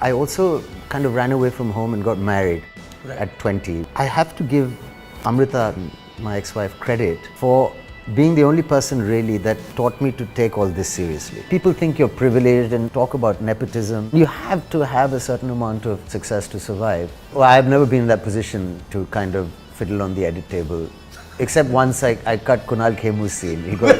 I also kind of ran away from home and got married at 20. I have to give Amrita, my ex-wife, credit for being the only person really that taught me to take all this seriously. People think you're privileged and talk about nepotism. You have to have a certain amount of success to survive. Well, I've never been in that position to kind of fiddle on the edit table. Except once I cut Kunal Khemu's scene. He got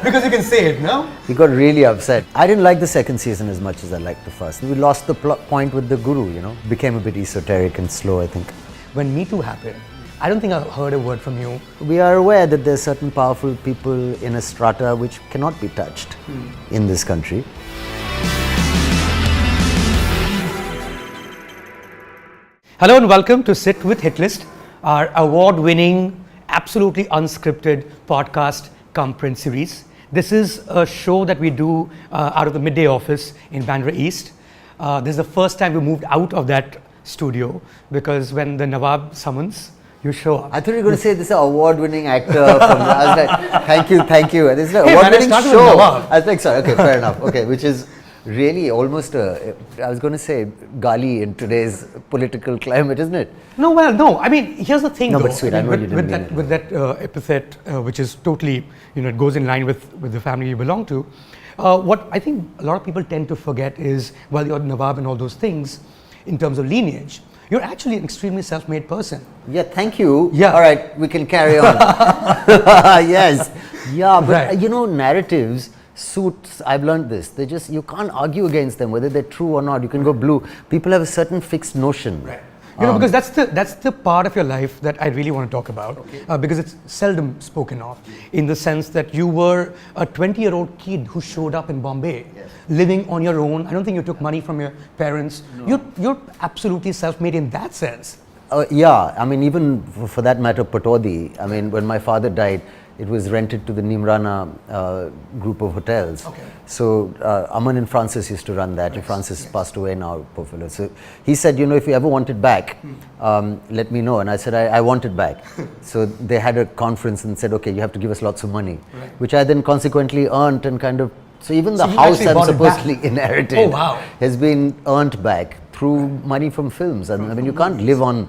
because you can say it, no? He got really upset. I didn't like the second season as much as I liked the first. We lost the point with the guru, you know. Became a bit esoteric and slow, I think. When MeToo happened, I don't think I heard a word from you. We are aware that there's certain powerful people in a strata which cannot be touched in this country. Hello and welcome to Sit with Hitlist, our award-winning, absolutely unscripted podcast cum print series. This is a show that we do out of the Midday office in Bandra East. This is the first time we moved out of that studio because when the Nawab summons, you show up. I thought you were going to say this is an award-winning actor from I was like, thank you. This is an award-winning show. I was like, sorry, okay, fair enough. Okay, which is really almost I was going to say gali in today's political climate, isn't it? No, well, no. I mean, here's the thing, no, though. But sweet, I know you didn't mean it. With that epithet, which is totally, it goes in line with the family you belong to. What I think a lot of people tend to forget is, while you're Nawab and all those things, in terms of lineage, you're actually an extremely self-made person. Yeah, thank you. Yeah. All right, we can carry on. Yes. Yeah, but narratives suits, I've learned this. You can't argue against them, whether they're true or not. You can go blue. People have a certain fixed notion. Right. Because that's the part of your life that I really want to talk about, because it's seldom spoken of, in the sense that you were a 20-year-old kid who showed up in Bombay, living on your own. I don't think you took money from your parents. No. You're absolutely self-made in that sense. Yeah, I mean, even for that matter, Patodi, I mean, when my father died, it was rented to the Nimrana group of hotels. Okay. So Aman and Francis used to run that. Yes. Francis passed away now, poor fellow. So he said, if you ever want it back, let me know. And I said, I want it back. So they had a conference and said, okay, you have to give us lots of money, which I then consequently earned and kind of. So even the house I'm supposedly inherited has been earned back through money from films. And I mean, you can't live on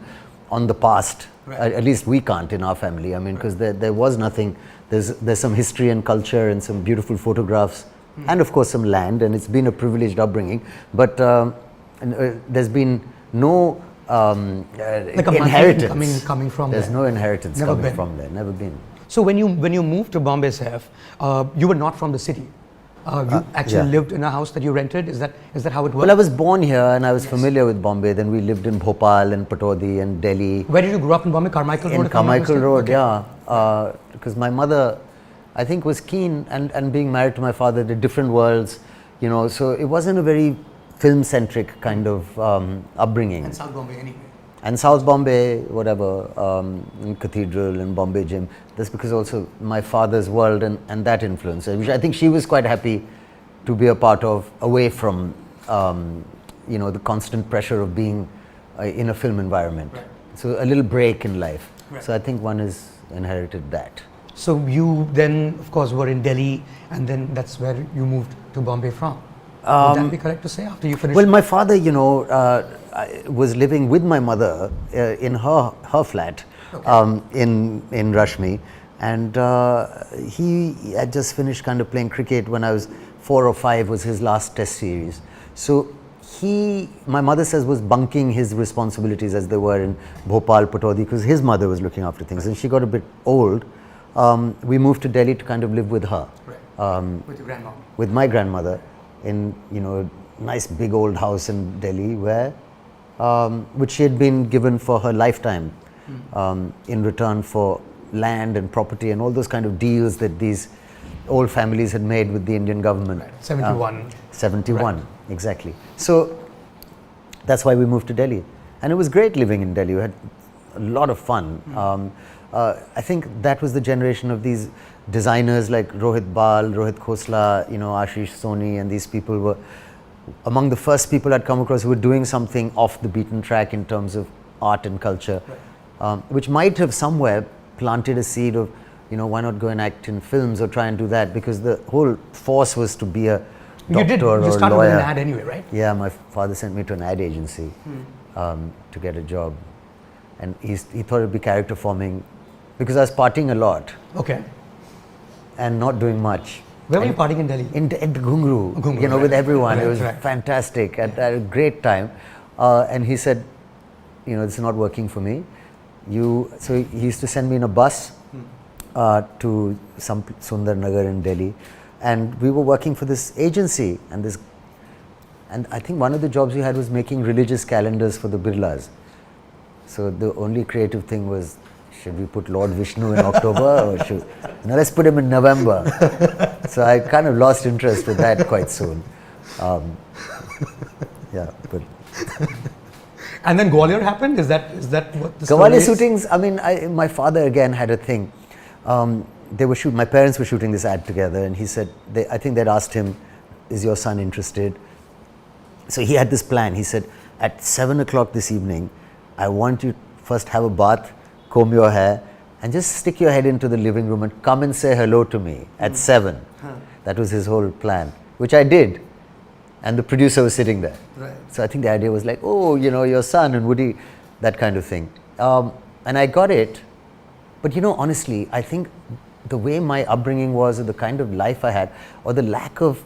the past. Right. At least we can't in our family. I mean, because there was nothing. There's some history and culture and some beautiful photographs, and of course some land. And it's been a privileged upbringing. But there's been no inheritance coming from there. There's no inheritance coming from there. Never been. So when you moved to Bombay, Saif, you were not from the city. You actually lived in a house that you rented? Is that how it worked? Well, I was born here and I was familiar with Bombay. Then we lived in Bhopal and Patodi and Delhi. Where did you grow up in Bombay? Carmichael Road? In Carmichael Road, yeah. Because my mother, I think, was keen and being married to my father, they're different worlds, so it wasn't a very film-centric kind of upbringing. And South Bombay anyway. And South Bombay, whatever, in Cathedral and Bombay Gym. That's because also my father's world and that influence, which I think she was quite happy to be a part of, away from, the constant pressure of being in a film environment. Right. So a little break in life. Right. So I think one has inherited that. So you then, of course, were in Delhi, and then that's where you moved to Bombay from. Would that be correct to say after you finished? Well, my father, was living with my mother in her flat in Rashmi, and he had just finished kind of playing cricket when I was 4 or 5 was his last test series. So my mother says, was bunking his responsibilities as they were in Bhopal, Patodi, because his mother was looking after things, and she got a bit old. We moved to Delhi to kind of live with her. Right. With your grandma? With my grandmother in, a nice big old house in Delhi where which she had been given for her lifetime in return for land and property and all those kind of deals that these old families had made with the Indian government. Right. 71. 71, right. Exactly. So that's why we moved to Delhi. And it was great living in Delhi. We had a lot of fun. I think that was the generation of these designers like Rohit Bal, Rohit Khosla, Ashish Soni, and these people were among the first people I'd come across who were doing something off the beaten track in terms of art and culture, which might have somewhere planted a seed of, why not go and act in films or try and do that, because the whole force was to be a You started with an ad anyway, right? Yeah, my father sent me to an ad agency to get a job. And he thought it would be character forming because I was partying a lot. Okay. And not doing much. Where were you partying in Delhi? At Ghungru, with everyone. It was fantastic. I had a great time. And he said, this is not working for me. So he used to send me in a bus to some Sundar Nagar in Delhi. And we were working for this agency. And I think one of the jobs we had was making religious calendars for the Birlas. So the only creative thing was, should we put Lord Vishnu in October or let's put him in November. So I kind of lost interest with that quite soon. But. And then Gwalior happened? Is that what the story is? Gwalior shootings, my father again had a thing. My parents were shooting this ad together and he said, I think they'd asked him, is your son interested? So he had this plan. He said, at 7 o'clock this evening, I want you first have a bath, comb your hair, and just stick your head into the living room and come and say hello to me at 7. That was his whole plan, which I did. And the producer was sitting there. Right. So I think the idea was like, your son and Woody, that kind of thing. And I got it. But honestly, I think the way my upbringing was, or the kind of life I had, or the lack of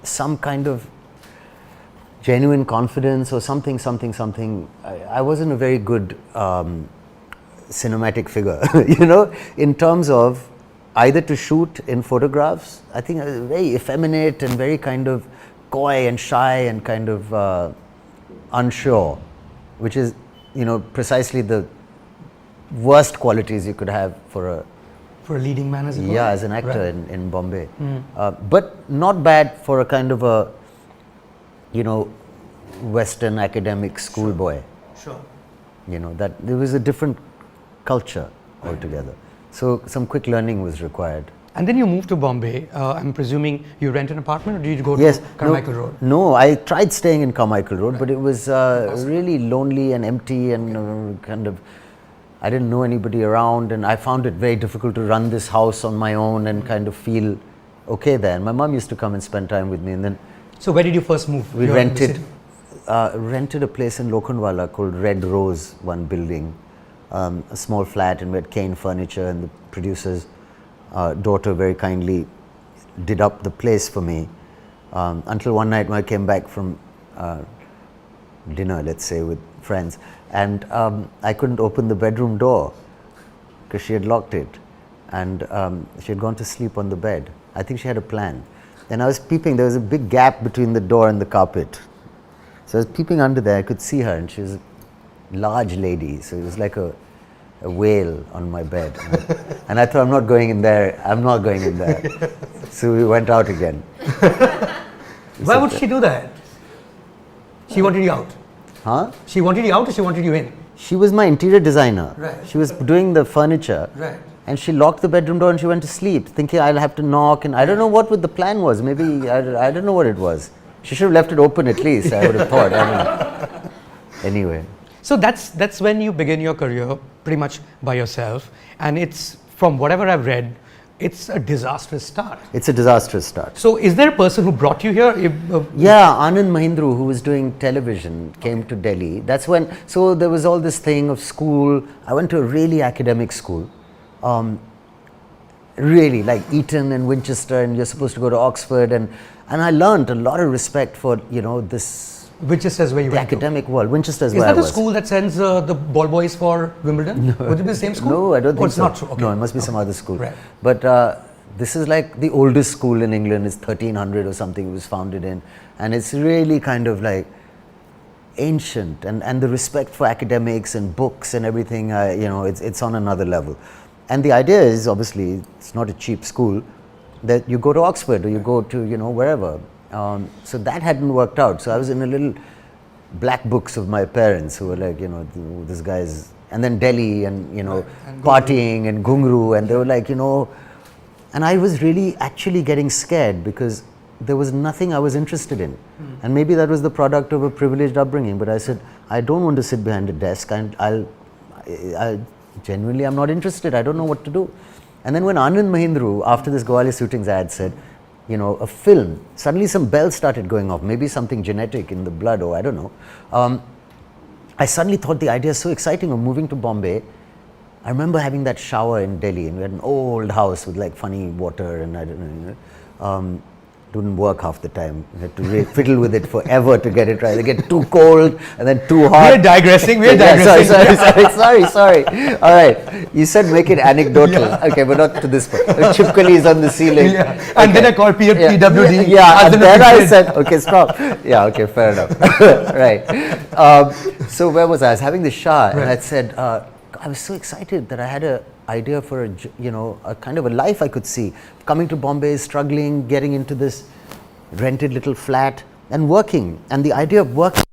some kind of genuine confidence or something, I wasn't a very good cinematic figure, in terms of either to shoot in photographs. I think I was very effeminate and very kind of coy and shy and kind of unsure, which is, precisely the worst qualities you could have for a leading man as an actor in Bombay. But not bad for a kind of a, Western academic schoolboy. Sure. That there was a different culture altogether. So some quick learning was required. And then you moved to Bombay. I'm presuming you rent an apartment or did you go to Carmichael Road? No, I tried staying in Carmichael Road, but it was really lonely and empty and I didn't know anybody around and I found it very difficult to run this house on my own and kind of feel okay there. And my mom used to come and spend time with me and then... So where did you first move? We rented a place in Lokhandwala called Red Rose, one building, a small flat, and we had cane furniture, and the producer's daughter very kindly did up the place for me until one night when I came back from dinner, let's say, with friends, and I couldn't open the bedroom door because she had locked it, and she had gone to sleep on the bed. I think she had a plan. And I was peeping, there was a big gap between the door and the carpet. So I was peeping under there, I could see her, and she was a large lady, so it was like a whale on my bed. And I thought, I'm not going in there. So we went out again. Why would she do that? She wanted you out. Huh? She wanted you out or she wanted you in? She was my interior designer. Right. She was doing the furniture. Right. And she locked the bedroom door and she went to sleep, thinking I'll have to knock. And I don't know what the plan was. Maybe, I don't know what it was. She should have left it open at least, I would have thought. I don't know. Anyway. So that's when you begin your career pretty much by yourself. And it's, from whatever I've read, it's a disastrous start. It's a disastrous start. So is there a person who brought you here? Yeah, Anand Mahindru, who was doing television, came to Delhi. That's when, so there was all this thing of school. I went to a really academic school. Really, like Eton and Winchester, and you're supposed to go to Oxford. And I learned a lot of respect for, this... Winchester is where you went the academic world. Winchester is where I was. Is that the school that sends the ball boys for Wimbledon? No. Would it be the same school? No, I don't think it's so. Not true. Okay. No, it must be some other school. Right. But this is like the oldest school in England. It's 1300 or something it was founded in. And it's really kind of like ancient. And the respect for academics and books and everything, it's on another level. And the idea is, obviously, it's not a cheap school, that you go to Oxford or you go to, wherever. So that hadn't worked out. So I was in a little black books of my parents who were like, this guy's, and then Delhi and, and partying and Ghungru, and they were like, and I was really actually getting scared because there was nothing I was interested in. And maybe that was the product of a privileged upbringing, but I said, I don't want to sit behind a desk, and I genuinely, I'm not interested. I don't know what to do. And then when Anand Mahindru, after this Gwalior shootings ad, said, a film. Suddenly some bells started going off, maybe something genetic in the blood, or I don't know. I suddenly thought the idea is so exciting of moving to Bombay. I remember having that shower in Delhi, and we had an old house with like funny water, and I don't know, didn't work half the time. You had to fiddle with it forever to get it right. They get too cold and then too hot. We're digressing. Sorry. All right. You said make it anecdotal. Yeah. Okay, but not to this point. Chipkali is on the ceiling. Yeah. And then I called PWD. Yeah, and then I said, okay, stop. Yeah, okay, fair enough. Right. So where was I? I was having the shower, and I said, I was so excited that I had a idea for a kind of a life I could see. Coming to Bombay, struggling, getting into this rented little flat and working. And the idea of working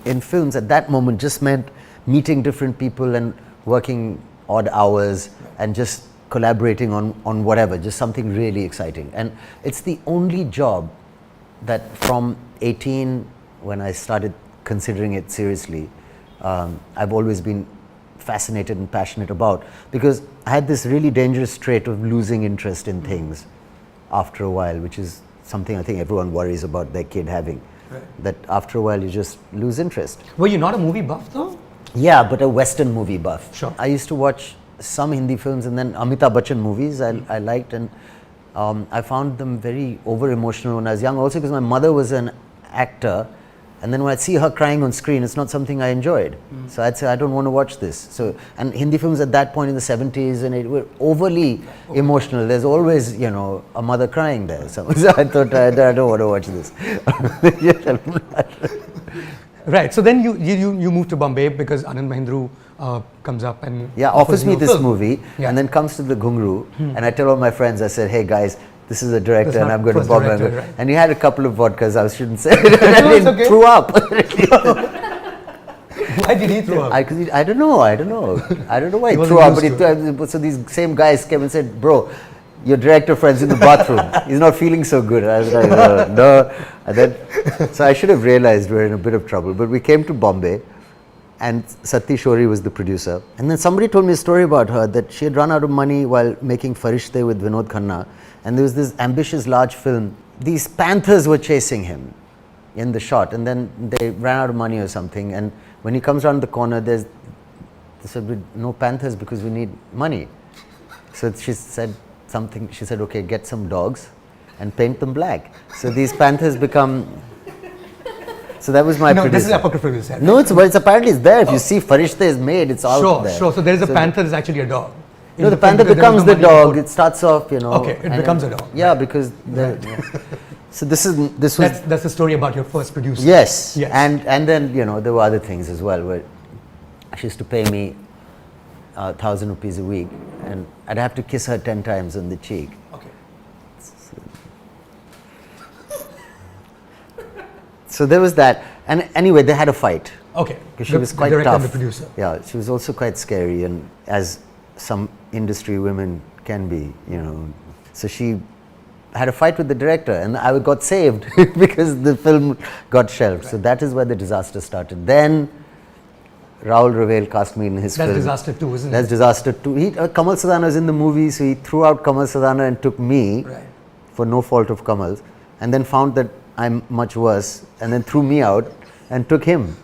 in films at that moment just meant meeting different people and working odd hours and just collaborating on whatever, just something really exciting. And it's the only job that from 18, when I started considering it seriously, I've always been fascinated and passionate about, because I had this really dangerous trait of losing interest in things after a while, which is something I think everyone worries about their kid having. Right. That after a while you just lose interest. Were you not a movie buff though? Yeah, but a Western movie buff. Sure. I used to watch some Hindi films, and then Amitabh Bachchan movies I liked, and I found them very over emotional when I was young, also because my mother was an actor. And then when I'd see her crying on screen, it's not something I enjoyed. So I'd say, I don't want to watch this. So, and Hindi films at that point in the 70s, and it were overly emotional. There's always, a mother crying there. So I thought, I don't want to watch this. Right. So then you moved to Bombay because Anand Mahindru comes up and offers me this movie, and then comes to the Ghungru, and I tell all my friends, I said, hey guys, this is a director, and I'm going to Bombay. Right. And he had a couple of vodkas, I shouldn't say. And he threw up. Why did he throw up? I don't know why he threw up. But so these same guys came and said, bro, your director friend's in the bathroom. He's not feeling so good. I was like, no. And then, so I should have realized we were in a bit of trouble. But we came to Bombay, and Sati Shori was the producer. And then somebody told me a story about her, that she had run out of money while making Farishte with Vinod Khanna. And there was this ambitious large film. These panthers were chasing him in the shot, and then they ran out of money or something. And when he comes around the corner, they said, no panthers because we need money. So she said something, she said, okay, get some dogs and paint them black. So these panthers become... So that was my producer. This is apocryphal, you said. No, it's apparently it's there. If you see Farishte is made, it's out there. Sure. So there is a panther that's actually a dog. No, the panther becomes the dog. It starts off, Okay, it becomes a dog. Yeah, because so this was that's the story about your first producer. Yes. And then there were other things as well, where she used to pay me 1,000 rupees a week, and I'd have to kiss her 10 times on the cheek. Okay. So there was that, and anyway, they had a fight. Okay. Because she was quite tough. And the producer. Yeah, she was also quite scary, and as some industry women can be, So she had a fight with the director, and I got saved because the film got shelved. Right. So that is where the disaster started. Then Rahul Ravel cast me in his film. That's Disaster 2, isn't it? That's Disaster 2. Kamal Sadhana was in the movie, so he threw out Kamal Sadhana and took me for no fault of Kamal's, and then found that I'm much worse, and then threw me out and took him.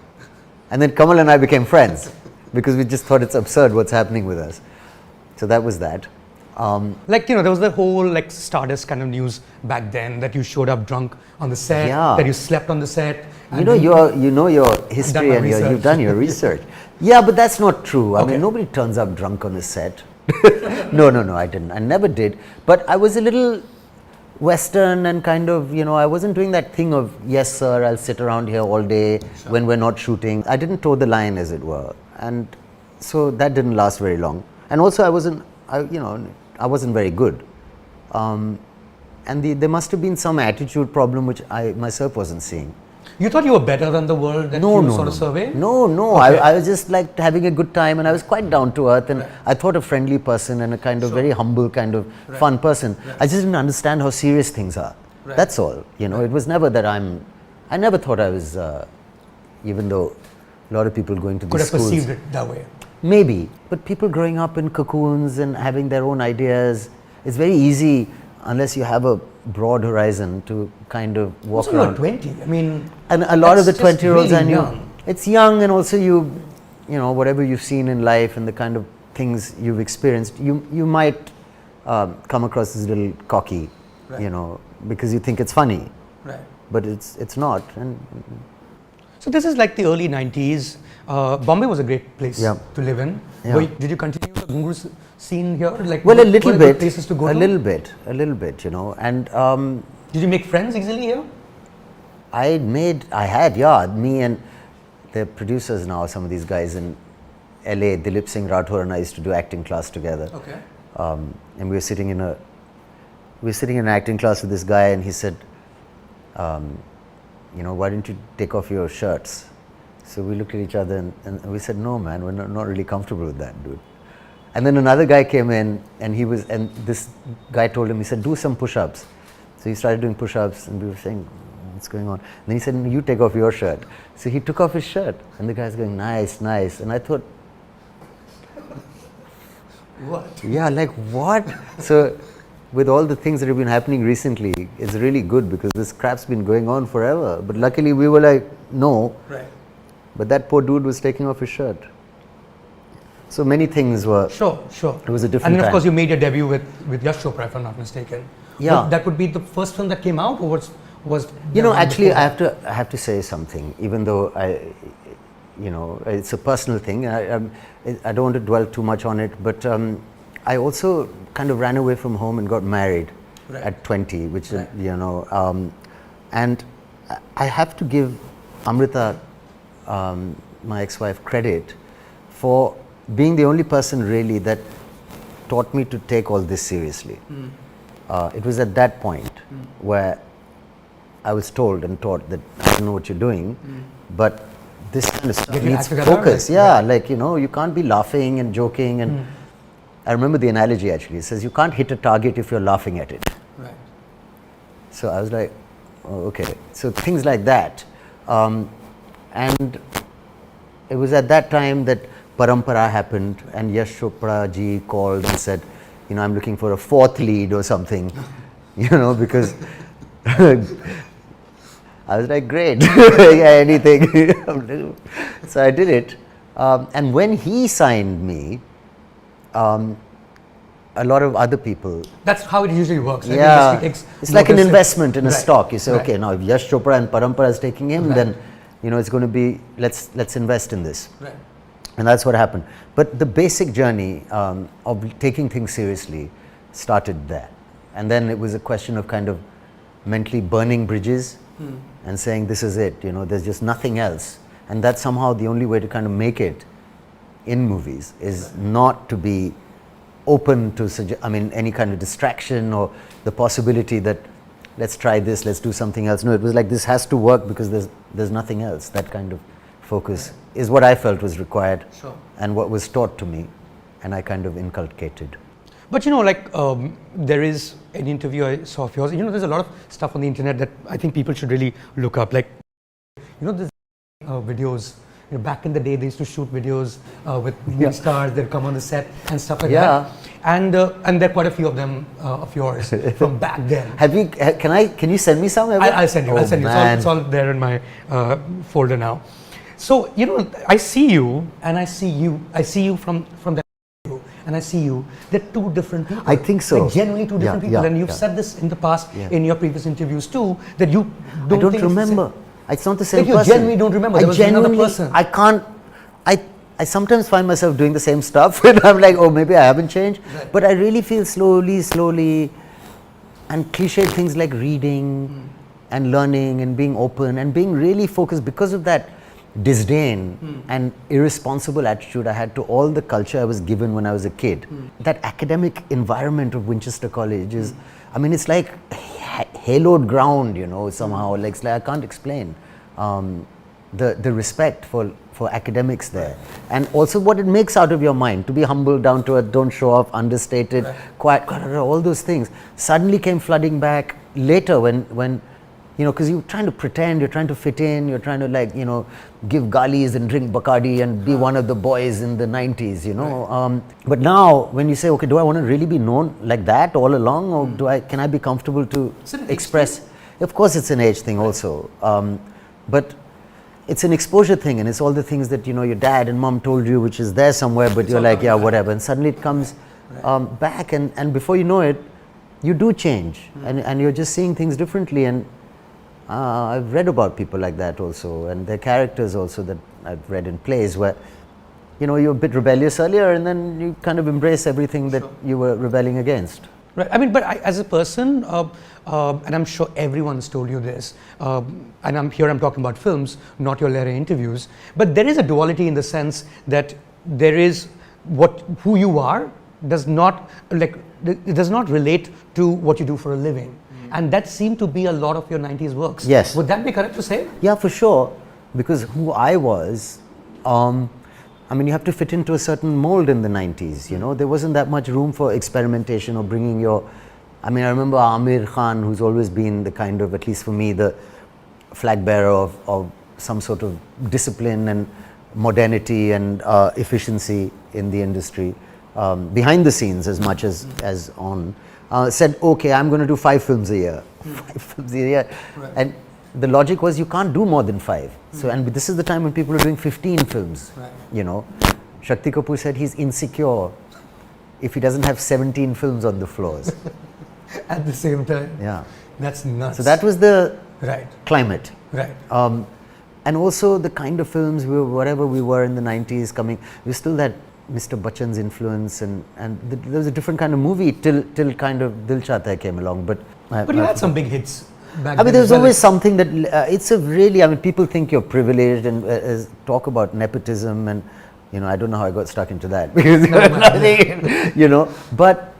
And then Kamal and I became friends because we just thought it's absurd what's happening with us. So that was that. There was the whole Stardust kind of news back then that you showed up drunk on the set, that you slept on the set. You know your history and you've done your research. Yeah, but that's not true. I mean, nobody turns up drunk on a set. No, I didn't. I never did. But I was a little Western and kind of, I wasn't doing that thing of, yes, sir, I'll sit around here all day when we're not shooting. I didn't toe the line, as it were. And so that didn't last very long. And also I wasn't very good. And there must have been some attitude problem which I myself wasn't seeing. You thought you were better than the world that you sort of surveyed? No. Okay. I was just like having a good time, and I was quite down to earth, and I thought a friendly person and a kind of very humble, kind of fun person. I just didn't understand how serious things are. That's all. It was never that I never thought I was, even though a lot of people going to these schools. Could have perceived it that way. Maybe, but people growing up in cocoons and having their own ideas, it's very easy, unless you have a broad horizon to kind of walk Also, you're around. 20. I mean, And a lot of the that's just 20-year-olds really I knew. young. It's young, and also you know, whatever you've seen in life and the kind of things you've experienced, you might come across as a little cocky, Right. you know, because you think it's funny, Right. but it's not. And So this is like the early 90s. Bombay was a great place Yeah. to live in. Yeah. Did you continue the Gungur scene here? Like, well, a what little are good bit, places to go a to? little bit, you know, and Did you make friends easily here? me and the producers now, some of these guys in LA, Dilip Singh Rathore and I used to do acting class together. Okay. And we were sitting in an acting class with this guy, and he said, you know, why don't you take off your shirts? So we looked at each other and we said, no man, we're not really comfortable with that, dude. And then another guy came in, and this guy told him, he said, do some push-ups. So he started doing push-ups, and we were saying, what's going on? And then he said, you take off your shirt. So he took off his shirt, and the guy's going, nice, nice. And I thought, What? yeah, like what? So with all the things that have been happening recently, it's really good because this crap's been going on forever. But luckily we were like, no. Right. But that poor dude was taking off his shirt. So many things were. Sure. It was a different And then, of time. course, you made your debut with Yash Chopra, if I'm not mistaken. Yeah. That would be the first film that came out, or was You know, there one actually, before I have to say something, even though you know, it's a personal thing. I don't want to dwell too much on it, but I also kind of ran away from home and got married Right. at 20, which Right. you know, and I have to give Amrita, my ex-wife, credit for being the only person really that taught me to take all this seriously. It was at that point where I was told and taught that I don't know what you're doing, but this kind of stuff Get your needs act together, focus. like, Yeah, right. like, you know, you can't be laughing and joking. And I remember the analogy actually. It says you can't hit a target if you're laughing at it. Right. So I was like, oh, okay. So things like that. And it was at that time that Parampara happened, and Yash Chopra ji called and said, you know, I'm looking for a fourth lead or something, you know, because I was like, great, yeah, anything. So I did it. And when he signed me, a lot of other people. That's how it usually works. Right? Yeah, Industry takes it's like an notice. investment in a Right. stock. You say, Right. okay, now if Yash Chopra and Parampara is taking him, Right. then you know it's going to be let's invest in this, Right. and that's what happened. But the basic journey of taking things seriously started there, and then it was a question of kind of mentally burning bridges and saying this is it. You know, there's just nothing else, and that's somehow the only way to kind of make it in movies is not to be open to any kind of distraction or the possibility that let's try this, let's do something else. No, it was like this has to work because there's nothing else. That kind of focus is what I felt was required. Sure. And what was taught to me, and I kind of inculcated. But you know, like there is an interview I saw of yours. You know, there's a lot of stuff on the internet that I think people should really look up. Like, you know, there's videos. You know, back in the day, they used to shoot videos with movie stars. They'd come on the set and stuff like that. And there are quite a few of them of yours from back then. Have you? Can you send me some? I'll send you. Oh, I'll send you. man. It's all there in my folder now. So you know, I see you, and I see you from that, and I see you. They're two different people. I think so. Like genuinely two different people. And you've said this in the past in your previous interviews too, that you don't. I don't think remember. It's not the same Like you person. genuinely don't remember. There was another person. I can't. I sometimes find myself doing the same stuff, and I'm like, oh, maybe I haven't changed. Right. But I really feel slowly, and cliched things like reading and learning and being open and being really focused because of that disdain and irresponsible attitude I had to all the culture I was given when I was a kid. That academic environment of Winchester College is, I mean, it's like haloed ground, you know, somehow. Like, it's like I can't explain the respect for academics there, and also what it makes out of your mind to be humble, down to earth, don't show off, understated, quiet, all those things suddenly came flooding back later when because you're trying to pretend, you're trying to fit in, you're trying to like, give galis and drink Bacardi and be one of the boys in the 90s, Right. But now, when you say, okay, do I want to really be known like that all along, or can I be comfortable to express? Of course, it's an age thing also, but it's an exposure thing, and it's all the things that your dad and mom told you, which is there somewhere, but you're like, yeah, whatever, and suddenly it comes back, and before you know it, you do change, and you're just seeing things differently. And I've read about people like that also, and their characters also that I've read in plays where you're a bit rebellious earlier, and then you kind of embrace everything that you were rebelling against. Right. I mean, but as a person, and I'm sure everyone's told you this, and I'm talking about films, not your later interviews, but there is a duality in the sense that there is who you are does not relate to what you do for a living. And that seemed to be a lot of your 90s works. Yes. Would that be correct to say? Yeah, for sure. Because who I was, you have to fit into a certain mold in the 90s, There wasn't that much room for experimentation or bringing I remember Amir Khan, who's always been the kind of, at least for me, the flag bearer of some sort of discipline and modernity and efficiency in the industry, behind the scenes as much as on. Said, okay, I'm going to do 5 films a year. 5 films a year. Right. And the logic was you can't do more than 5. So, and this is the time when people are doing 15 films. Right. Shakti Kapoor said he's insecure if he doesn't have 17 films on the floors. At the same time. Yeah. That's nuts. So that was the right. climate. Right. And also the kind of films, whatever we were in the 90s coming, we still that Mr. Bachchan's influence, and there was a different kind of movie till kind of Dil Chahta Hai came along. But you had some big hits back then. There's always something that it's a really. People think you're privileged and talk about nepotism, and I don't know how I got stuck into that because but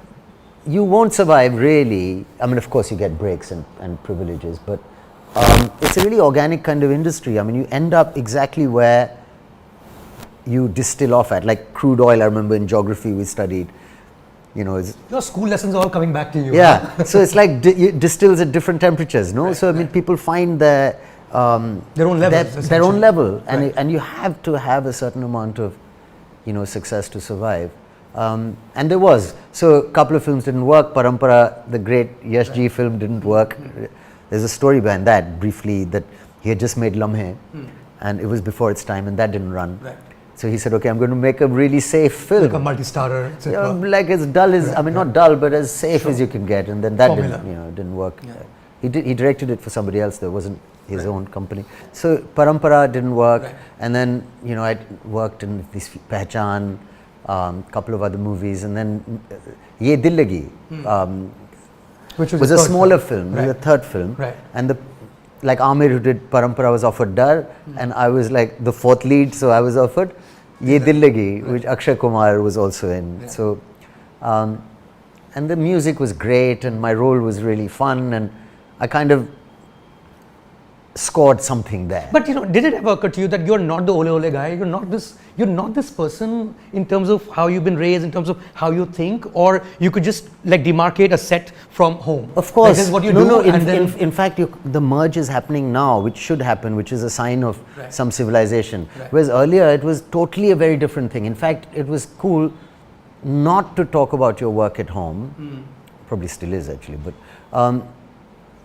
you won't survive really. Of course you get breaks and privileges, but it's a really organic kind of industry. You end up exactly where you distill off at, like crude oil. I remember in geography we studied, your school lessons are all coming back to you. Yeah, so it's like it distills at different temperatures, no? Right, so people find their own level, and you have to have a certain amount of success to survive. And there was, so a couple of films didn't work. Parampara, the great Yash Ji film, didn't work. There's a story behind that briefly, that he had just made Lamhe, and it was before its time, and that didn't run. Right. So he said, okay, I'm going to make a really safe film. Like a multi-starrer, etc. Like as dull as, not dull, but as safe as you can get. And then that didn't work. Yeah. He directed it for somebody else, though. It wasn't his own company. So Parampara didn't work. Right. And then, I worked in this Pehchan, couple of other movies. And then Ye Dil Lagi, which was a smaller film. Right. It was a third film. Right. And like Amir, who did Parampara, was offered Dar, and I was like the 4th lead, so I was offered Ye Dil Lagi, which Akshay Kumar was also in. Yeah. So, and the music was great, and my role was really fun, and I kind of scored something there. But did it ever occur to you that you're not the ole ole guy? You're not this person in terms of how you've been raised, in terms of how you think, or you could just like demarcate a set from home? Of course. This is what you do. No. In fact, the merge is happening now, which should happen, which is a sign of some civilization. Right. Whereas earlier, it was totally a very different thing. In fact, it was cool not to talk about your work at home. Probably still is actually, but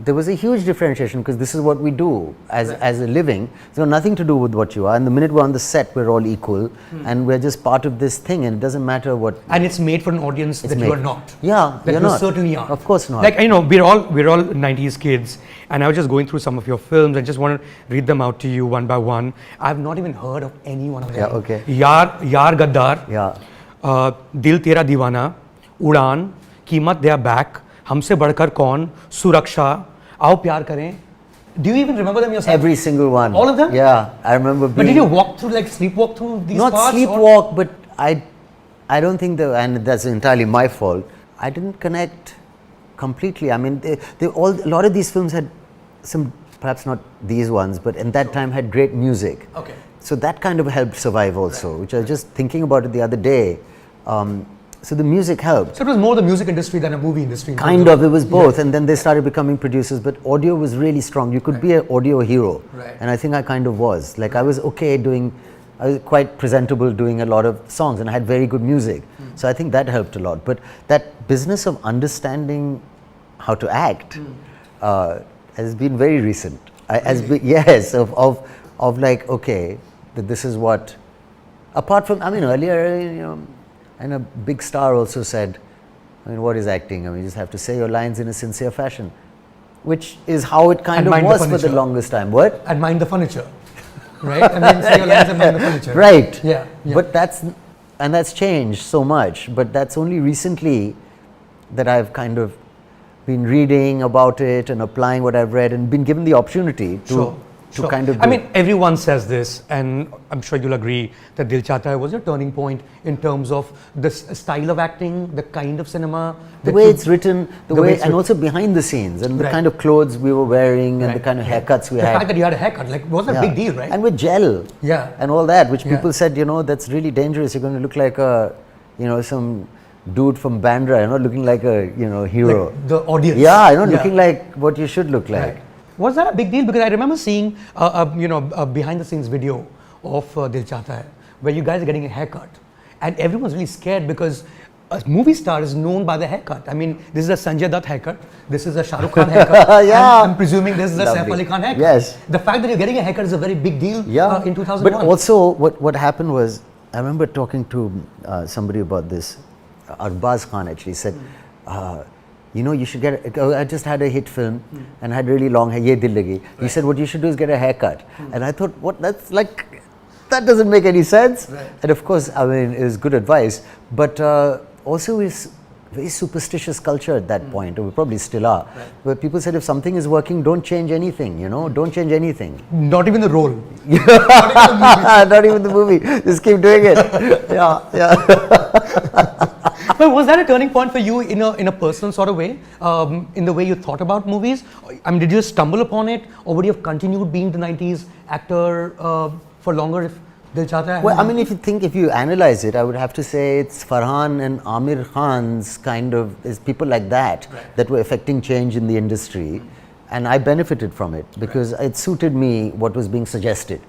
there was a huge differentiation because this is what we do as a living. It's got nothing to do with what you are. And the minute we're on the set, we're all equal, and we're just part of this thing. And it doesn't matter what. And it's made for an audience that you are not. Yeah, that you certainly are. Of course not. Like we're all 90s kids, and I was just going through some of your films. I just want to read them out to you one by one. I've not even heard of any one of them. Yeah, okay. Yaar Gaddar. Yeah. Dil Tera Deewana, Udaan, कीमत They Are Back, हमसे बढ़कर कौन, सुरक्षा, आओ प्यार करें. Do you even remember them yourself? Every single one. All of them? Yeah, I remember. But did you sleepwalk through these parts? Not sleepwalk, but I don't think and that's entirely my fault. I didn't connect completely. A lot of these films had some, perhaps not these ones, but in that time had great music. Okay. So that kind of helped survive also, which I was just thinking about it the other day. So the music helped. So it was more the music industry than a movie industry. Kind of, it was both. And then they started becoming producers, but audio was really strong. You could be an audio hero. And I think I kind of was. Like I was okay I was quite presentable doing a lot of songs and I had very good music. So I think that helped a lot. But that business of understanding how to act has been very recent. Yes, of like, okay, that this is what, apart from, I mean, earlier, you know, and a big star also said, I mean, what is acting? I mean, you just have to say your lines in a sincere fashion, which is how it kind of was for the longest time. What? And mind the furniture, right? I mean, say your lines and mind the furniture. Right. Yeah. But that's changed so much. But that's only recently that I've kind of been reading about it and applying what I've read and been given the opportunity to kind of. I mean, everyone says this, and I'm sure you'll agree that Dil Chahta Hai was your turning point in terms of the style of acting, the kind of cinema, the way it's written, and also behind the scenes, and the kind of clothes we were wearing, and the kind of haircuts we had. The fact that you had a haircut, like, was a big deal, right? And with gel, and all that, which people said, you know, that's really dangerous. You're going to look like a, you know, some dude from Bandra. You're not looking like a, you know, hero. Like the audience. Yeah, you're not looking like what you should look like. Was that a big deal? Because I remember seeing a behind the scenes video of Dil Chahta Hai, where you guys are getting a haircut, and everyone's really scared because a movie star is known by the haircut. I mean, this is a Sanjay Dutt haircut, this is a Shah Rukh Khan haircut, I'm presuming this is a Saif Ali Khan haircut. Yes. The fact that you're getting a haircut is a very big deal in 2001. But also, what happened was, I remember talking to somebody about this. Arbaz Khan actually said, you know, you should get, I just had a hit film and had really long hair, Ye Dil Lagi. He said, what you should do is get a haircut. And I thought, what, that's like, that doesn't make any sense. And of course, I mean, it was good advice, but also is very superstitious culture at that point, or we probably still are, where people said, if something is working, don't change anything, you know, don't change anything. Not even the role. Not even the movie. Just keep doing it. But was that a turning point for you in a personal sort of way, in the way you thought about movies? I mean, did you stumble upon it, or would you have continued being the 90s actor for longer if Dil Chahta Hai? Well, I mean, if you analyze it, I would have to say it's Farhan and Amir Khan's kind of, is people like that that were affecting change in the industry, and I benefited from it because it suited me what was being suggested.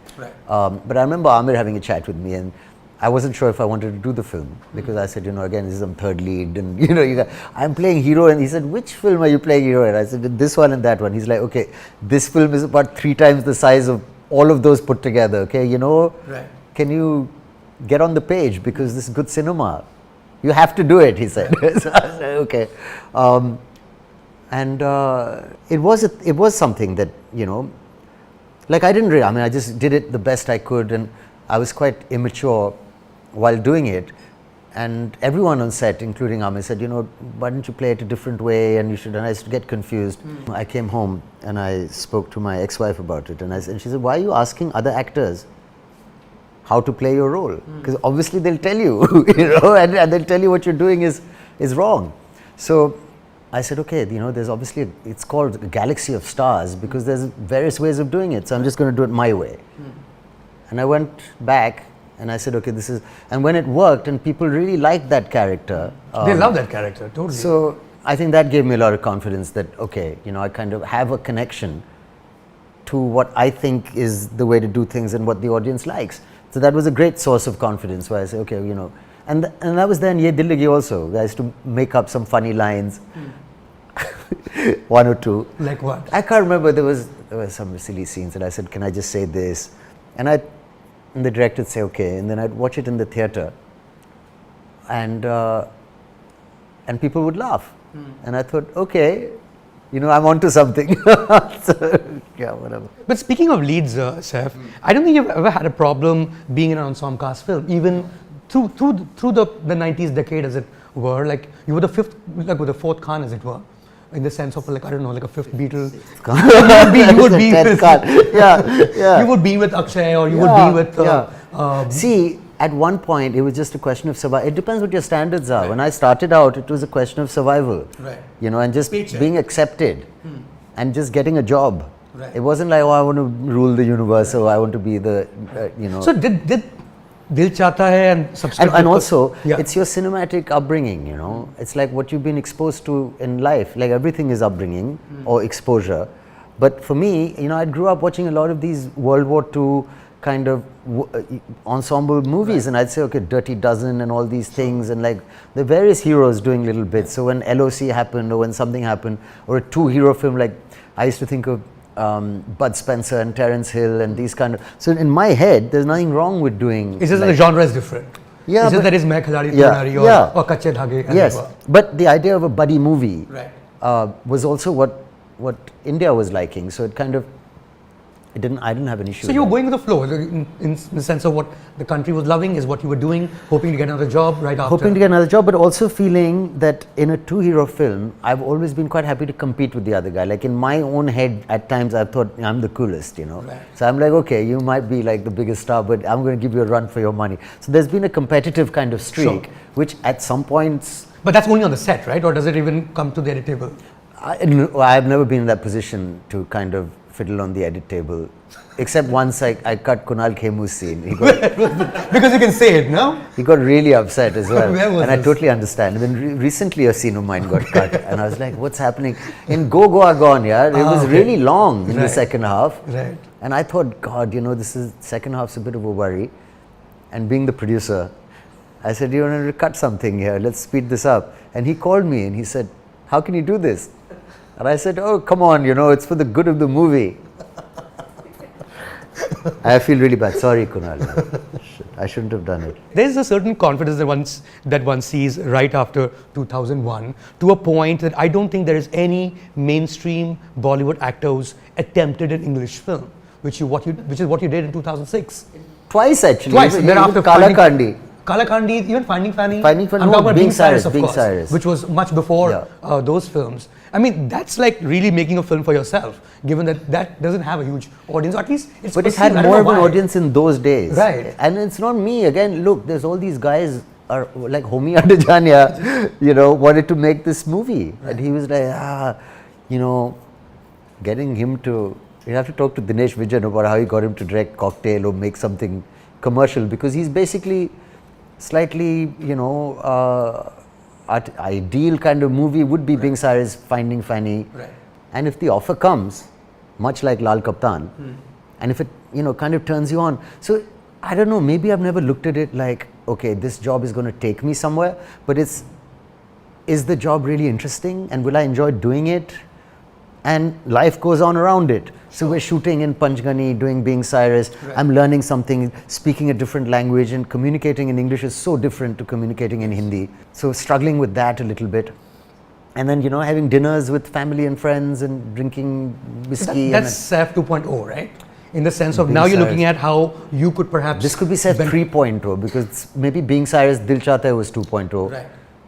But I remember Amir having a chat with me, and I wasn't sure if I wanted to do the film because I said, you know, again, this is some third lead, and you know, I'm playing hero, and he said, which film are you playing hero in? I said, this one and that one. He's like, okay, this film is about 3 times the size of all of those put together. Okay, you know, can you get on the page because this is good cinema? You have to do it, he said. So I said, okay, and it was something that, you know, like I mean, I just did it the best I could, and I was quite immature while doing it, and everyone on set, including Amir, said, you know, why don't you play it a different way, and you should, and I used to get confused. I came home and I spoke to my ex-wife about it, and she said, why are you asking other actors how to play your role? Because obviously they'll tell you, you know, and they'll tell you what you're doing is wrong. So I said, okay, you know, there's obviously, it's called a galaxy of stars because there's various ways of doing it, so I'm just going to do it my way. And I went back and I said, okay, this is, and when it worked and people really liked that character. They love that character, totally. So I think that gave me a lot of confidence that, okay, you know, I kind of have a connection to what I think is the way to do things and what the audience likes. So that was a great source of confidence where I say, okay, you know, and I was there in Ye Dil Lagi also. I used to make up some funny lines, 1 or 2. Like what? I can't remember, there was some silly scenes and I said, can I just say this? And the director would say, okay, and then I'd watch it in the theatre, and people would laugh, and I thought, okay, you know, I'm onto something. So, yeah, whatever. But speaking of leads, Saif, I don't think you've ever had a problem being in an ensemble cast film, even through the 90s decade, as it were. Like you were the fourth Khan, as it were. In the sense of, like, I don't know, like a fifth Beatle. You would be with, you would be with Akshay, or you would be with. See, at one point, it was just a question of survival. It depends what your standards are. When I started out, it was a question of survival. You know, and just being accepted, and just getting a job. Right. It wasn't like, oh, I want to rule the universe, or I want to be the, you know. So did Dil Chahta Hai and subscription. And also, it's your cinematic upbringing, you know. It's like what you've been exposed to in life. Like everything is upbringing or exposure. But for me, you know, I grew up watching a lot of these World War II kind of ensemble movies, and I'd say, okay, Dirty Dozen and all these things, and like the various heroes doing little bits. So when LOC happened, or when something happened, or a two-hero film, like I used to think of Bud Spencer and Terence Hill and these kind of. So in my head, there's nothing wrong with doing. It's just that the genre is different. Yeah, it's just that is Main Khiladi or Kache Dhage. Yes, but the idea of a buddy movie was also what India was liking. So it kind of. I didn't have an issue. So you were going with the flow, in the sense of what the country was loving is what you were doing, hoping to get another job right after. Hoping to get another job, but also feeling that in a two-hero film, I've always been quite happy to compete with the other guy. Like in my own head, at times I thought I'm the coolest, you know. Right. So I'm like, okay, you might be like the biggest star, but I'm going to give you a run for your money. So there's been a competitive kind of streak, which at some points. But that's only on the set, right? Or does it even come to the edit table? I've never been in that position to kind of fiddle on the edit table, except once I cut Kunal Khemu's scene. Because you can say it, no? He got really upset as well, and I this? totally understand. And then recently a scene of mine got cut, and I was like, "What's happening?" In Go Goa Gone, it was really long in the second half, and I thought, God, you know, this is second half's a bit of a worry. And being the producer, I said, "You want to cut something here? Let's speed this up." And he called me and he said, "How can you do this?" And I said, "Oh, come on, you know, it's for the good of the movie." I feel really bad. Sorry, Kunal. I shouldn't have done it. There's a certain confidence that one sees right after 2001, to a point that I don't think there is any mainstream Bollywood actor who's attempted an English film, which is what you did in 2006. Twice actually. Twice. Thereafter, Kalakandi. Kalakandi, even Finding Fanny. Finding Fanny, I'm talking about Being Cyrus, Cyrus, of Being course, Cyrus. which was much before those films. I mean, that's like really making a film for yourself, given that that doesn't have a huge audience. Or at least it's But it perceived. had more of an audience in those days. Right. And it's not me. Again, look, there's all these guys are like Homi Adajania, you know, wanted to make this movie. Right. And he was like, you know, getting him to, you have to talk to Dinesh Vijan about how he got him to direct Cocktail or make something commercial, because he's basically slightly, you know, ideal kind of movie would be Being Cyrus, Finding Fanny. Right. And if the offer comes, much like Lal Kaptan, and if it, you know, kind of turns you on. So, I don't know, maybe I've never looked at it like, okay, this job is going to take me somewhere, but is the job really interesting, and will I enjoy doing it? And life goes on around it. So we're shooting in Panchgani, doing Being Cyrus. Right. I'm learning something, speaking a different language, and communicating in English is so different to communicating in Hindi. So struggling with that a little bit. And then, you know, having dinners with family and friends and drinking whiskey. That's Saif 2.0, right? In the sense of now you're looking at how you could perhaps... This could be Saif 3.0, because maybe Being Cyrus, Dil Chahta Hai was 2.0. Right,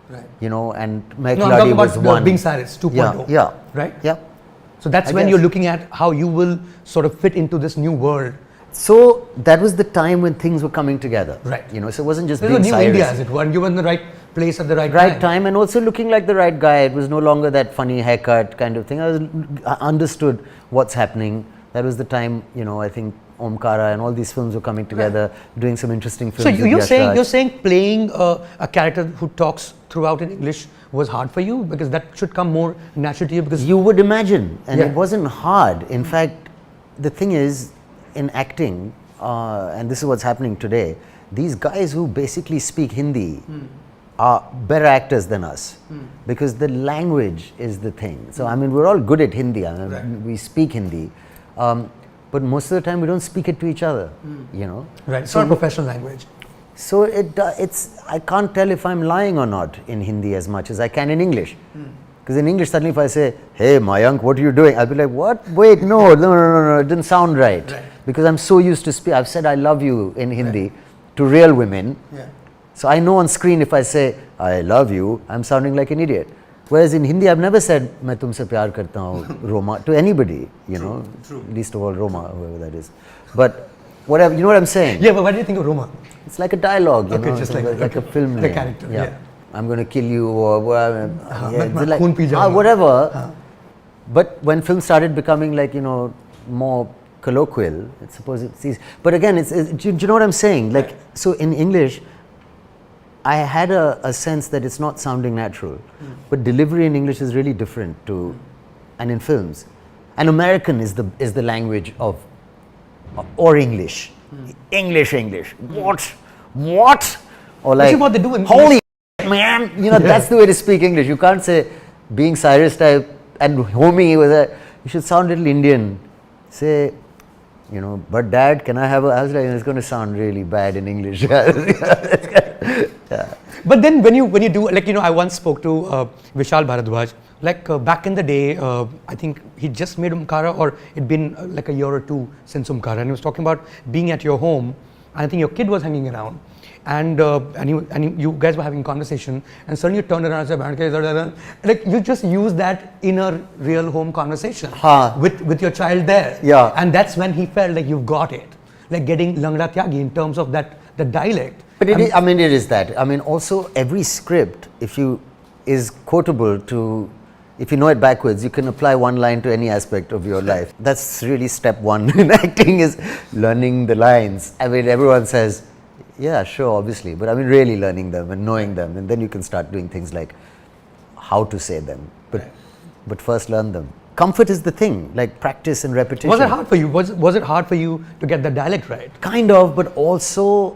right. You know, and Mayank Shekhar was 1. Being Cyrus 2.0. Yeah. Right? Yeah. So that's when you're looking at how you will sort of fit into this new world. So that was the time when things were coming together. Right. You know, so it wasn't just Being Cyrus. It was a new India, as it were, and you were in the right place at the right time. And also looking like the right guy. It was no longer that funny haircut kind of thing. I understood what's happening. That was the time, you know, I think Omkara and all these films were coming together, doing some interesting films. So you're saying playing a character who talks throughout in English was hard for you, because that should come more naturally to you, because you would imagine, and it wasn't hard. In fact, the thing is, in acting, and this is what's happening today, these guys who basically speak Hindi are better actors than us, because the language is the thing. So I mean, we're all good at Hindi. I mean, we speak Hindi, but most of the time we don't speak it to each other. You know, right? It's not a professional language. So I can't tell if I'm lying or not in Hindi as much as I can in English. Because in English, suddenly if I say, "Hey, Mayank, what are you doing?" I'll be like, "What? Wait, no, it didn't sound right." Because I'm so used to speak. I've said "I love you" in Hindi to real women. So I know on screen if I say "I love you," I'm sounding like an idiot. Whereas in Hindi, I've never said "मैं तुमसे प्यार करता हूँ" Roma to anybody. You know, least of all Roma, whoever that is. But whatever, you know what I'm saying? Yeah, but what do you think of Roma? It's like a dialogue, you know, just like a film name. The character, yeah. I'm going to kill you, or whatever. Whatever. But when film started becoming like, you know, more colloquial. It's supposed it's easy. But again, do you know what I'm saying? Like, so in English, I had a sense that it's not sounding natural. But delivery in English is really different to, and in films. And American is the language of, or English. English. What? Or like, Which is what they do in holy man, you know, that's the way to speak English. You can't say, being Cyrus type and homie was you should sound a little Indian. Say, you know, but dad, can I have a, I was like, it's going to sound really bad in English. But then when you do, like, you know, I once spoke to Vishal Bharadwaj, like back in the day, I think he just made Umkara, or it'd been like a year or two since Umkara, and he was talking about being at your home, and I think your kid was hanging around, and you guys were having a conversation, and suddenly you turned around and said, like, you just use that in a real home conversation with your child there. Yeah. And that's when he felt like you've got it, like getting Langda Tyagi in terms of that, the dialect. But it is that. I mean, also every script, is quotable to, if you know it backwards, you can apply one line to any aspect of your life. That's really step one in acting, is learning the lines. I mean, everyone says, yeah, sure, obviously, but I mean really learning them and knowing them, and then you can start doing things like how to say them. But first learn them. Comfort is the thing, like practice and repetition. Was it hard for you? Was it hard for you to get the dialect right? Kind of, but also,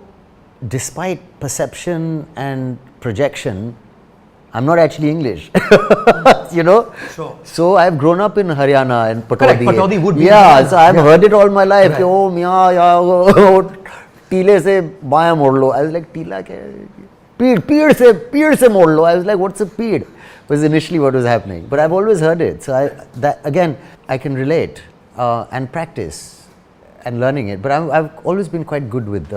despite perception and projection, I'm not actually English, you know. Sure. So I've grown up in Haryana and Patodi. Correct, Patodi would be. Yeah, so I've heard it all my life. Right. Oh, yeah, Tile se baya mor lo. I was like, Tila kya? Peed se mor lo. I was like, what's a peed? Was initially what was happening. But I've always heard it. So I can relate and practice and learning it. But I've always been quite good with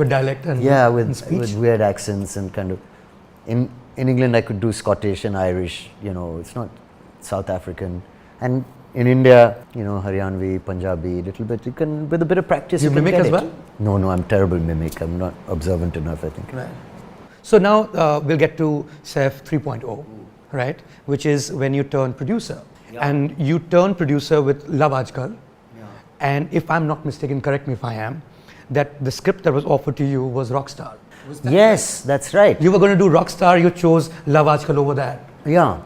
dialect and speech. With weird accents and kind of in England I could do Scottish and Irish, you know, it's not South African, and in India, you know, Haryanvi, Punjabi, little bit, you can, with a bit of practice, you can mimic get as it. well? No, I'm terrible mimic. I'm not observant enough, I think. Right. So now we'll get to Saif 3.0, right? Which is when you turn producer. Yeah. And you turn producer with Love Aajkal. Yeah. And if I'm not mistaken, correct me if I am, that the script that was offered to you was Rockstar. Yes, that's right. You were going to do Rockstar, you chose Love Aajkal over that. Yeah.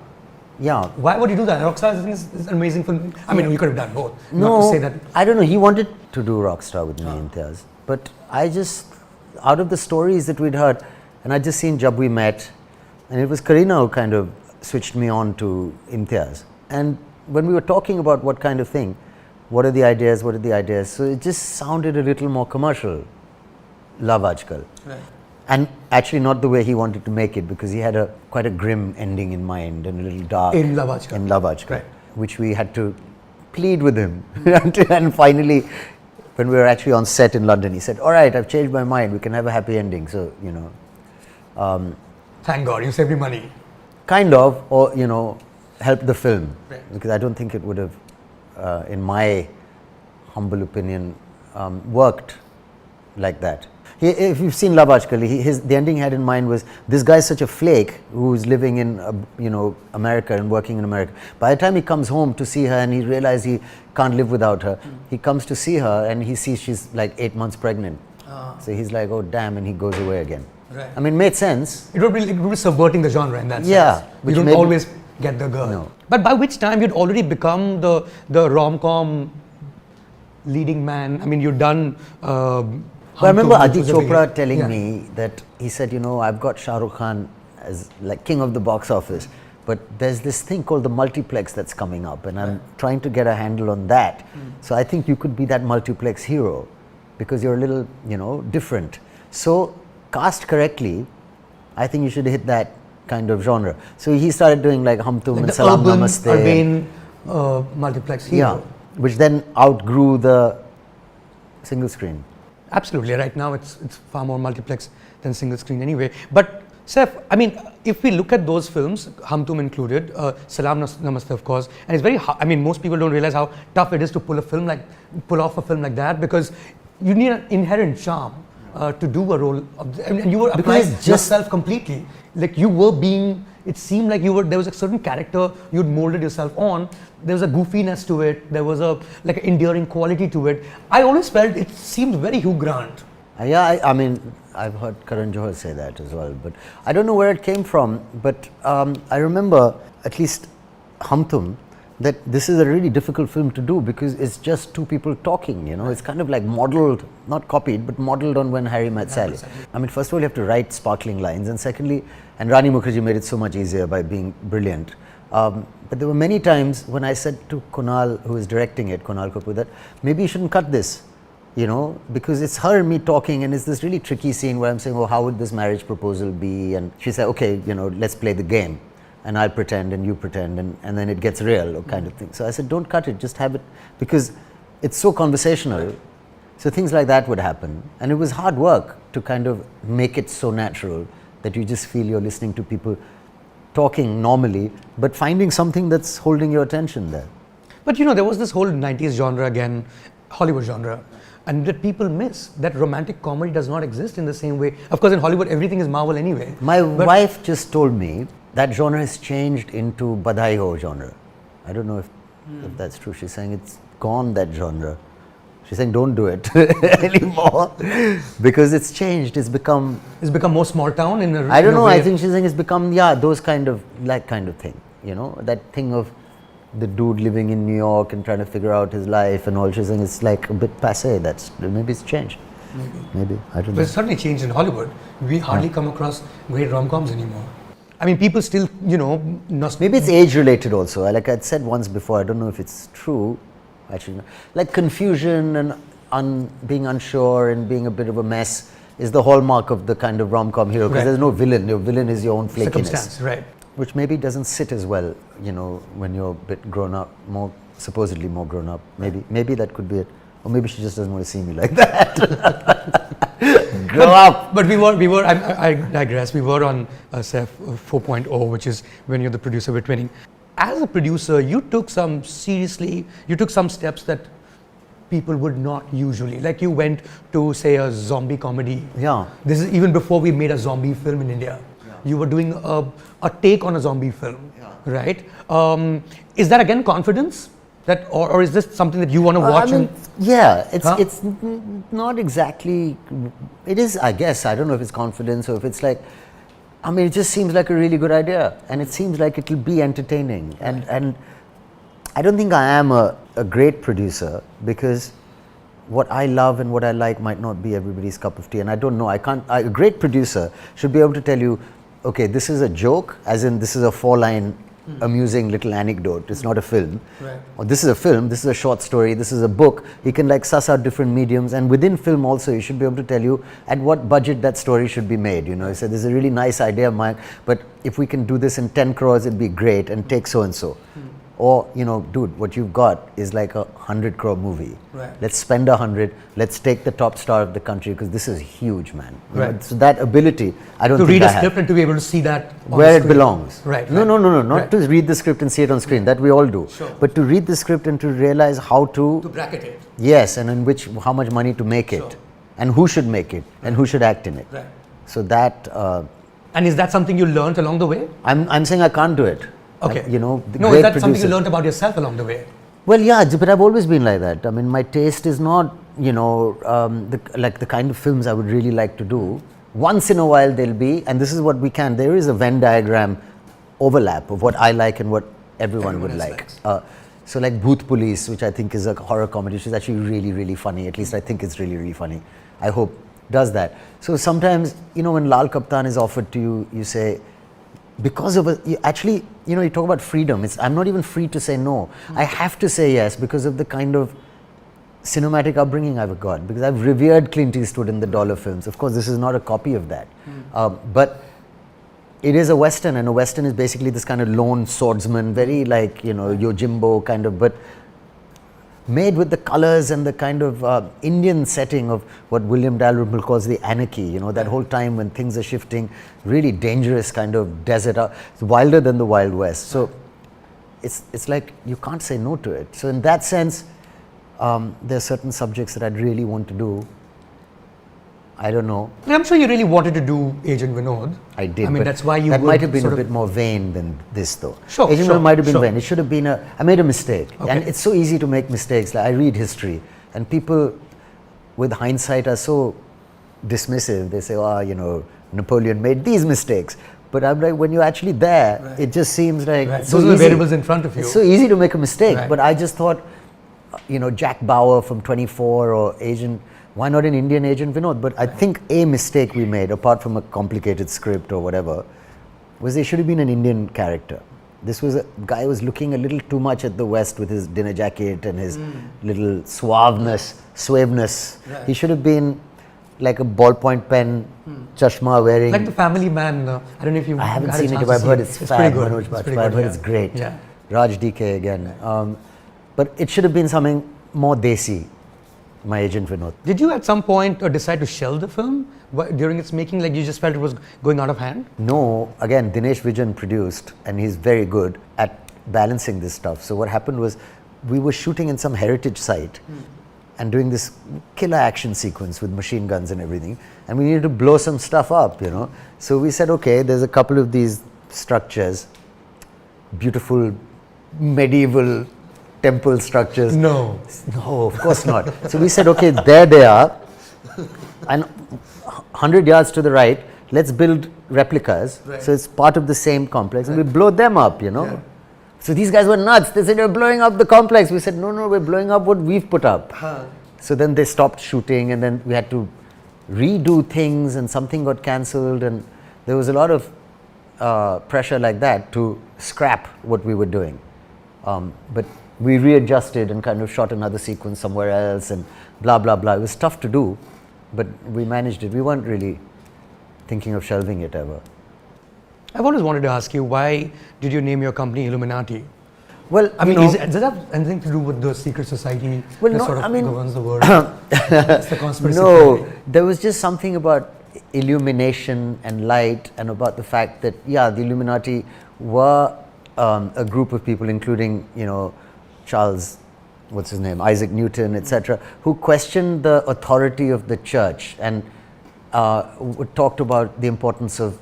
Why would you do that? Rockstar is an amazing film. I mean, you could have done both. No, not to say that. I don't know. He wanted to do Rockstar with me, Imtiaz. But I just, out of the stories that we'd heard, and I'd just seen Jab We Met, and it was Kareena who kind of switched me on to Imtiaz. And when we were talking about what kind of thing, what are the ideas, so it just sounded a little more commercial, Love Aajkal. Right. And actually not the way he wanted to make it, because he had quite a grim ending in mind and a little dark. In Love Aajkal. Right. Which we had to plead with him. And finally, when we were actually on set in London, he said, all right, I've changed my mind, we can have a happy ending. So, you know. Thank God, you saved me money. Kind of, or, you know, help the film. Right. Because I don't think it would have, in my humble opinion, worked like that. If you've seen Love Aajkal, the ending he had in mind was, this guy's such a flake who's living in, America and working in America. By the time he comes home to see her and he realizes he can't live without her, he comes to see her and he sees she's like 8 months pregnant. So he's like, oh damn, and he goes away again. Right. I mean, it made sense. It would be subverting the genre in that sense. Yeah. You don't always get the girl. No. But by which time you'd already become the rom-com leading man. I mean, you've done... I remember Ajit Chopra telling me that he said, you know, I've got Shah Rukh Khan as like king of the box office, but there's this thing called the multiplex that's coming up, and I'm trying to get a handle on that. So I think you could be that multiplex hero because you're a little, you know, different. So cast correctly, I think you should hit that kind of genre. So he started doing like Hum Tum and Salam Namaste. Urban multiplex hero. Yeah, which then outgrew the single screen. Absolutely. Right now, it's far more multiplex than single screen anyway. But Saif, I mean, if we look at those films, Hum Tum included, Salam Namaste, of course, and it's very hard. I mean, most people don't realize how tough it is to pull off a film like that, because you need an inherent charm to do a role of and you were applying yourself completely. Like you were being, it seemed like there was a certain character you'd molded yourself on. There was a goofiness to it. There was like an endearing quality to it. I always felt it seemed very Hugh Grant. Yeah, I mean, I've heard Karan Johar say that as well, but I don't know where it came from. But I remember, at least Hum Tum, that this is a really difficult film to do because it's just two people talking, you know. It's kind of like modeled, not copied, but modeled on When Harry Met Sally. I mean, first of all, you have to write sparkling lines, and secondly, and Rani Mukherjee made it so much easier by being brilliant. But there were many times when I said to Kunal, who is directing it, Kunal Kapoor, that maybe you shouldn't cut this, you know, because it's her and me talking, and it's this really tricky scene where I'm saying, oh, how would this marriage proposal be? And she said, okay, you know, let's play the game. And I'll pretend and you pretend, and then it gets real, or kind of thing. So I said, don't cut it, just have it, because it's so conversational. So things like that would happen. And it was hard work to kind of make it so natural that you just feel you're listening to people talking normally, but finding something that's holding your attention there. But you know, there was this whole 90s genre again, Hollywood genre, and that people miss, that romantic comedy does not exist in the same way. Of course, in Hollywood, everything is Marvel anyway. My wife just told me that genre has changed into Badhai Ho genre. I don't know if that's true. She's saying it's gone, that genre. She's saying don't do it anymore because it's changed. It's become more small town in a I don't know. I think she's saying it's become those kind of thing. You know, that thing of the dude living in New York and trying to figure out his life and all. She's saying it's like a bit passé. Maybe it's changed. Maybe I don't know. But it's certainly changed in Hollywood. We hardly come across great rom-coms anymore. I mean, people still, you know, maybe it's age related also. Like I'd said once before, I don't know if it's true. Actually, no. Like confusion and being unsure and being a bit of a mess is the hallmark of the kind of rom-com hero, because there's no villain. Your villain is your own flakiness. Circumstance, right. Which maybe doesn't sit as well, you know, when you're a bit grown up, supposedly more grown up. Maybe that could be it. Or maybe she just doesn't want to see me like that. Grow up. But we were. I digress. We were on Saif 4.0, which is when you're the producer. We're training. As a producer, you took some steps that people would not usually. Like you went to, say, a zombie comedy. Yeah. This is even before we made a zombie film in India. Yeah. You were doing a take on a zombie film, right? Is that again confidence? That or is this something that you want to watch? It's not exactly. It is, I guess. I don't know if it's confidence or if it's like. I mean, it just seems like a really good idea, and it seems like it'll be entertaining. And I don't think I am a great producer, because what I love and what I like might not be everybody's cup of tea, and I don't know. A great producer should be able to tell you, okay, this is a joke, as in this is a 4-line amusing little anecdote. It's not a film. Right. Or this is a film, this is a short story, this is a book. You can like suss out different mediums, and within film also you should be able to tell you at what budget that story should be made. You know, you say this is a really nice idea, Mayank, but if we can do this in 10 crores, it'd be great, and take so and so. Or, you know, dude, what you've got is like a 100 crore movie. Right. Let's spend 100. Let's take the top star of the country, because this is huge, man. Right. So that ability, I don't think I have. To read a script and to be able to see that on where the it belongs. Right. No. Not to read the script and see it on screen. That we all do. Sure. But to read the script and to realize how to bracket it. Yes, and how much money to make it, and who should make it, and who should act in it. Right. So that. And is that something you learned along the way? I'm saying I can't do it. Okay. You know, is that something you learned about yourself along the way? Well, yeah, but I've always been like that. I mean, my taste is not, you know, the kind of films I would really like to do. Once in a while there'll be, and this is what we can, there is a Venn diagram overlap of what I like and what everyone would like. So like Bhoot Police, which I think is a horror comedy, which is actually really, really funny. At least I think it's really, really funny. I hope does that. So sometimes, you know, when Lal Kaptan is offered to you, you say, because of actually, you know, you talk about freedom. I'm not even free to say no. I have to say yes because of the kind of cinematic upbringing I've got. Because I've revered Clint Eastwood in the dollar films. Of course, this is not a copy of that, but it is a Western, and a Western is basically this kind of lone swordsman, very like, you know, Yojimbo kind of, but made with the colors and the kind of Indian setting of what William Dalrymple calls the anarchy, you know, that whole time when things are shifting, really dangerous kind of desert, it's wilder than the Wild West. So it's like you can't say no to it. So in that sense, there are certain subjects that I'd really want to do. I don't know. I'm sure you really wanted to do Agent Vinod. I did. I mean, but that's why you that would might have been sort a of- bit more vain than this, though. Sure, Agent sure, Vinod might have been sure. vain. It should have been I made a mistake, Okay. and it's so easy to make mistakes. Like I read history, and people, with hindsight, are so dismissive. They say, "Oh, you know, Napoleon made these mistakes." But I'm like, when you're actually there, Right. it just seems like Right. so Those are the easy. variables in front of you. It's so easy to make a mistake. Right. But I just thought, you know, Jack Bauer from 24 or Agent. Why not an Indian Agent Vinod? But I think a mistake we made, apart from a complicated script or whatever, was there should have been an Indian character. This was a guy who was looking a little too much at the West with his dinner jacket and his little suaveness. Right. He should have been like a ballpoint pen, chashma wearing. Like the Family Man. I don't know if you. I haven't had a seen it, chance but to I've see heard it. it's pretty fab, good. Manoj It's Bajpayee, pretty I've good, heard it's great. Yeah. Raj DK again. But it should have been something more desi, my Agent Vinod. Did you at some point decide to shelve the film during its making? Like you just felt it was going out of hand? No, again, Dinesh Vijan produced, and he's very good at balancing this stuff. So what happened was, we were shooting in some heritage site and doing this killer action sequence with machine guns and everything, and we needed to blow some stuff up, you know. So we said, okay, there's a couple of these structures, beautiful medieval temple structures. No. No, of course not. So we said, okay, there they are, and 100 yards to the right, let's build replicas. Right. So it's part of the same complex, and we blow them up, you know. Yeah. So these guys were nuts. They said, you're blowing up the complex. We said, no, we're blowing up what we've put up. So then they stopped shooting, and then we had to redo things, and something got cancelled, and there was a lot of pressure like that to scrap what we were doing. But we readjusted and kind of shot another sequence somewhere else, and blah, blah, blah. It was tough to do, but we managed it. We weren't really thinking of shelving it ever. I've always wanted to ask you, why did you name your company Illuminati? Well, I mean, you know, does it have anything to do with the secret society Well, that no, sort of I mean- governs the world? It's the conspiracy no, theory. there was just something about illumination and light, and about the fact that, yeah, the Illuminati were a group of people, including, you know, Charles, what's his name, Isaac Newton, etc., who questioned the authority of the church and talked about the importance of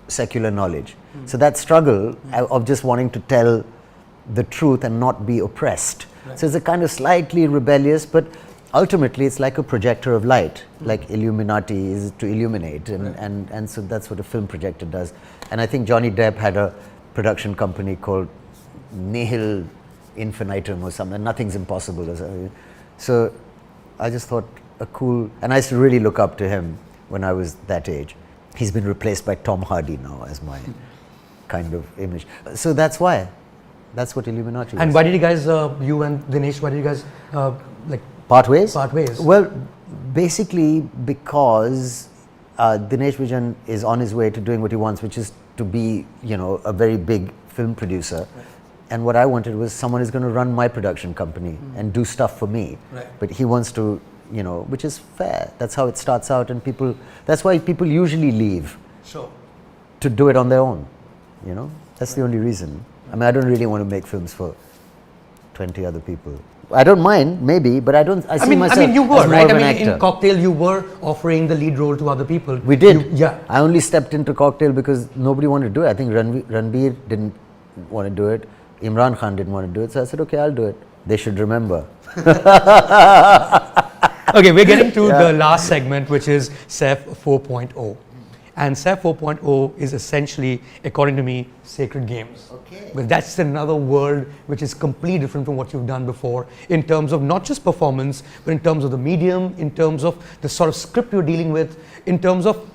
secular knowledge. So that struggle of just wanting to tell the truth and not be oppressed. Right. So it's a kind of slightly rebellious, but ultimately it's like a projector of light, like Illuminati is to illuminate, and so that's what a film projector does. And I think Johnny Depp had a production company called Nihil Infinitum or something, nothing's impossible or something. So I just thought and I used to really look up to him when I was that age. He's been replaced by Tom Hardy now as my kind of image. So that's why. That's what Illuminati is. And why did you guys, you and Dinesh, why did you guys like Part ways? part ways? Well, basically because Dinesh Vijan is on his way to doing what he wants, which is to be, you know, a very big film producer. Right. And what I wanted was someone who's going to run my production company and do stuff for me. Right. But he wants to, you know, which is fair. That's how it starts out, and that's why people usually leave Sure. to do it on their own, you know. That's the only reason. I mean, I don't really want to make films for 20 other people. I don't mind, maybe, but I see myself I mean, you were, as more right? of I an mean, in actor. Cocktail, you were offering the lead role to other people. We did. Yeah. I only stepped into Cocktail because nobody wanted to do it. I think Ranveer didn't want to do it. Imran Khan didn't want to do it. So I said, okay, I'll do it. They should remember. Okay, we're getting to the last segment, which is Saif 4.0. And Saif 4.0 is essentially, according to me, sacred games. Okay. But that's another world which is completely different from what you've done before in terms of not just performance, but in terms of the medium, in terms of the sort of script you're dealing with, in terms of,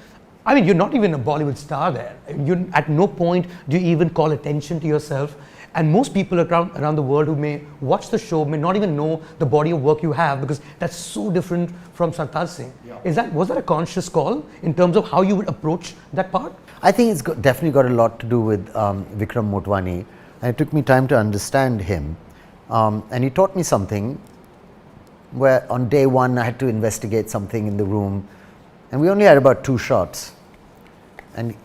I mean, you're not even a Bollywood star there. You, at no point do you even call attention to yourself. And most people around the world who may watch the show may not even know the body of work you have, because that's so different from Sartaj Singh. Yeah. Was that a conscious call in terms of how you would approach that part? I think it's definitely got a lot to do with Vikram Motwani. And it took me time to understand him. And he taught me something where on day one I had to investigate something in the room. And we only had about 2 shots. And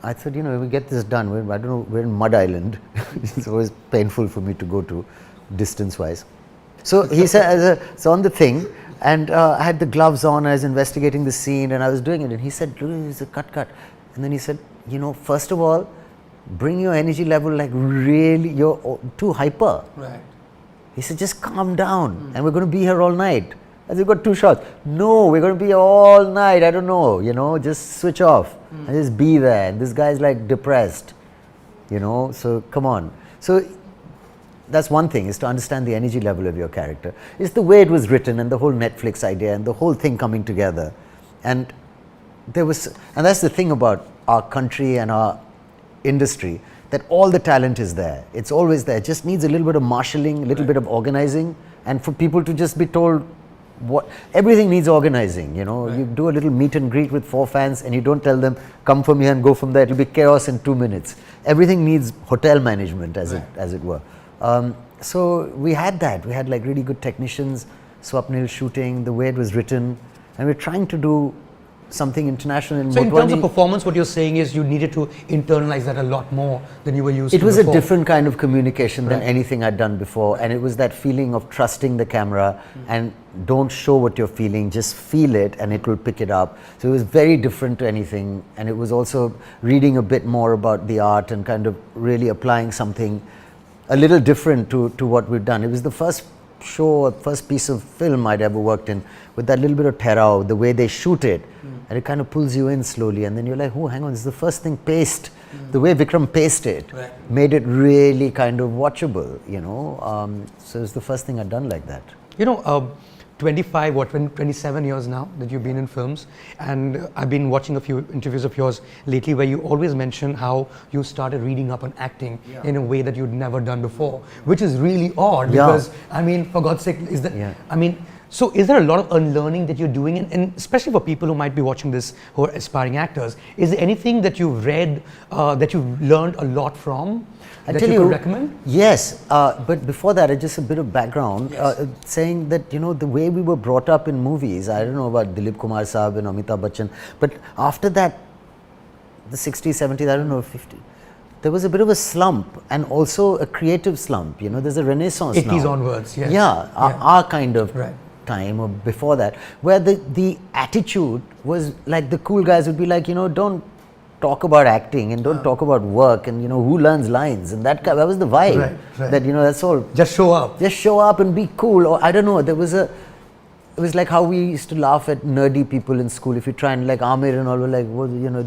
I said, you know, we get this done. I don't know, we're in Mud Island. It's always painful for me to go to distance-wise. So he said, so on the thing, And I had the gloves on, I was investigating the scene and I was doing it. And he said, it's a cut. And then he said, first of all, bring your energy level like really, you're too hyper. Right. He said, just calm down and we're going to be here all night. I said, got 2 shots. No, we're going to be here all night. I don't know, just switch off and just be there. And this guy's like depressed, so come on. So that's one thing, is to understand the energy level of your character. It's the way it was written and the whole Netflix idea and the whole thing coming together. And that's the thing about our country and our industry, that all the talent is there. It's always there. It just needs a little bit of marshalling, a little bit of organizing, and for people to just be told everything needs organizing, You do a little meet and greet with 4 fans and you don't tell them, come from here and go from there. It'll be chaos in 2 minutes. Everything needs hotel management, as it were. So we had that. We had like really good technicians, Swapnil shooting, the way it was written, and we're trying to do something international. So in terms of performance, what you're saying is you needed to internalize that a lot more than you were used to before. It was a different kind of communication than anything I'd done before, and it was that feeling of trusting the camera and don't show what you're feeling, just feel it and it will pick it up. So it was very different to anything, and it was also reading a bit more about the art and kind of really applying something a little different to what we've done. It was the first show, first piece of film I'd ever worked in, with that little bit of terror, the way they shoot it, and it kind of pulls you in slowly, and then you're like, oh, hang on, this is the first thing paced. The way Vikram paced it made it really kind of watchable, so it's the first thing I'd done like that. 25 or 27 years now that you've been in films, and I've been watching a few interviews of yours lately where you always mention how you started reading up on acting in a way that you'd never done before, which is really odd because, for God's sake, so is there a lot of unlearning that you're doing, and especially for people who might be watching this who are aspiring actors, is there anything that you've read that you've learned a lot from? That you could recommend? Yes, but before that, just a bit of background, saying that, the way we were brought up in movies, I don't know about Dilip Kumar Saab and Amitabh Bachchan, but after that, the 60s, 70s, I don't know, 50s, there was a bit of a slump, and also a creative slump, there's a renaissance 80s now. onwards, yes. Our kind of time, or before that, where the attitude was like, the cool guys would be like, don't talk about acting and don't talk about work, and who learns lines, and that was the vibe. That that's all. Just show up and be cool. Or I don't know. It was like how we used to laugh at nerdy people in school. If you try and like Amir and all, were like,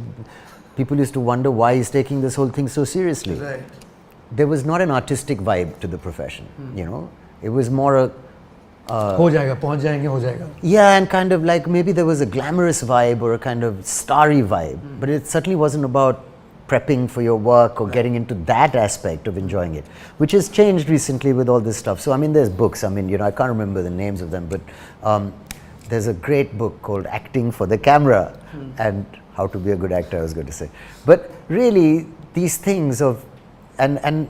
people used to wonder why he's taking this whole thing so seriously. There was not an artistic vibe to the profession. It was more a हो जाएगा, पहुंच जाएंगे, हो जाएगा. Yeah, and kind of like maybe there was a glamorous vibe or a kind of starry vibe, but it certainly wasn't about prepping for your work or getting into that aspect of enjoying it, which has changed recently with all this stuff. So there's books. I can't remember the names of them, but there's a great book called Acting for the Camera and How to Be a Good Actor, I was going to say. But really, these things and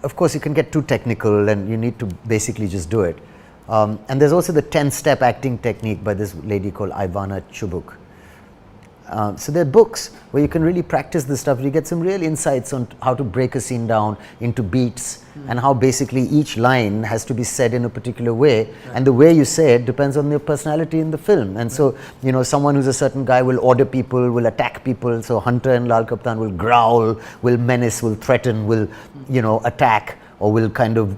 of course you can get too technical and you need to basically just do it. And there's also the 10-step acting technique by this lady called Ivana Chubuk. So there are books where you can really practice this stuff. You get some real insights on how to break a scene down into beats and how basically each line has to be said in a particular way. And the way you say it depends on your personality in the film. And so, someone who's a certain guy will order people, will attack people. So Hunter and Lal Kaptan will growl, will menace, will threaten, will, attack, or will kind of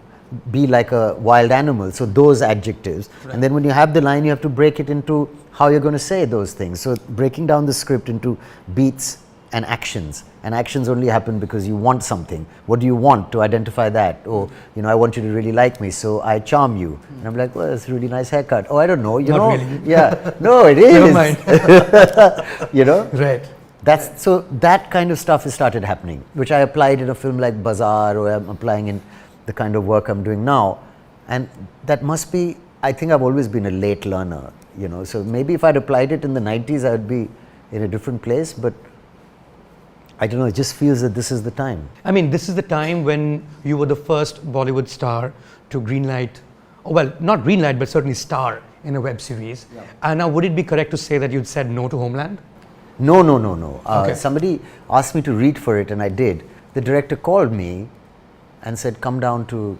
be like a wild animal. So those adjectives. And then when you have the line, you have to break it into how you're going to say those things. So breaking down the script into beats and actions. And actions only happen because you want something. What do you want to identify that? Or, I want you to really like me, so I charm you. And I'm like, well, that's a really nice haircut. Oh, I don't know, Not really. Yeah. No, it is. Never mind. Right. So that kind of stuff has started happening, which I applied in a film like Bazaar, or I'm applying in the kind of work I'm doing now. And that must be, I think I've always been a late learner, so maybe if I'd applied it in the 90s, I would be in a different place, but I don't know, it just feels that this is the time. This is the time when you were the first Bollywood star to greenlight, well, not greenlight, but certainly star in a web series. Yeah. And now, would it be correct to say that you'd said no to Homeland? No. Okay. Somebody asked me to read for it, and I did. The director called me and said, come down to,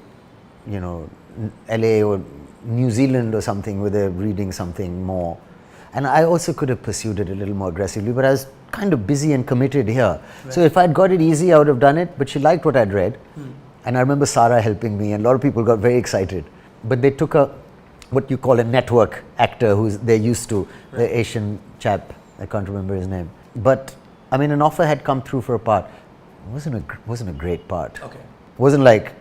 LA or New Zealand or something where they're reading something more. And I also could have pursued it a little more aggressively, but I was kind of busy and committed here. Right. So if I'd got it easy, I would have done it, but she liked what I'd read. And I remember Sarah helping me, and a lot of people got very excited. But they took what you call a network actor who's they're used to, the Asian chap, I can't remember his name. But I mean, an offer had come through for a part. It wasn't a great part. Okay. It wasn't like,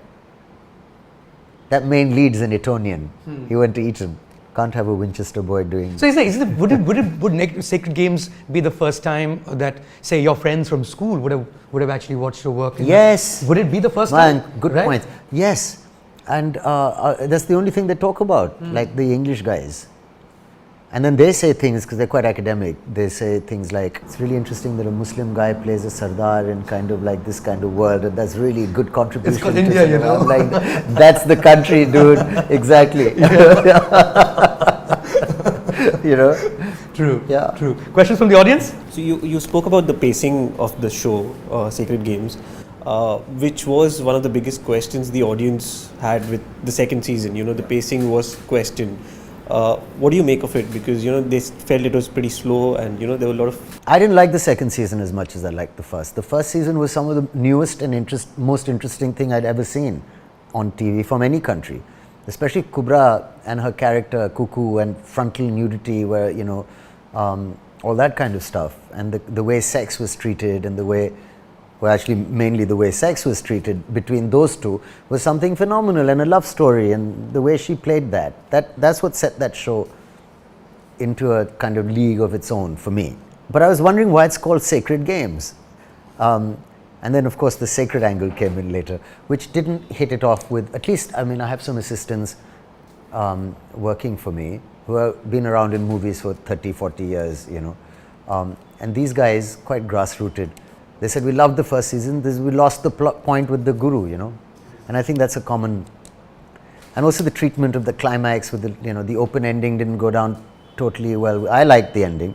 that main lead's an Etonian. He went to Eton. Can't have a Winchester boy doing. So would Sacred Games be the first time that, say, your friends from school would have actually watched your work? Yes. Would it be the first time? Good point. Yes. And that's the only thing they talk about, like the English guys. And then they say things, because they're quite academic, they say things like, it's really interesting that a Muslim guy plays a Sardar in kind of like this kind of world, and that's really a good contribution. It's called India, you know. I'm like, that's the country, dude. Exactly. You know? True. Yeah. True. Questions from the audience? So you spoke about the pacing of the show, Sacred Games, which was one of the biggest questions the audience had with the second season. You know, the pacing was questioned. What do you make of it? Because, you know, they felt it was pretty slow, and, you know, there were a lot of... I didn't like the second season as much as I liked the first. The first season was some of the newest and most interesting thing I'd ever seen on TV from any country. Especially Kubra and her character, Cuckoo, and frontal nudity, where, you know, all that kind of stuff. And the way sex was treated, and the way, well, actually mainly the way sex was treated between those two was something phenomenal, and a love story, and the way she played that's what set that show into a kind of league of its own for me. But I was wondering why it's called Sacred Games. And then of course the sacred angle came in later, which didn't hit it off with, at least, I mean, I have some assistants working for me who have been around in movies for 30, 40 years, you know. And these guys, quite grassrooted, they said, we loved the first season, we lost the point with the guru, you know. And I think that's a common, and also the treatment of the climax with the, you know, the open ending didn't go down totally well. I liked the ending,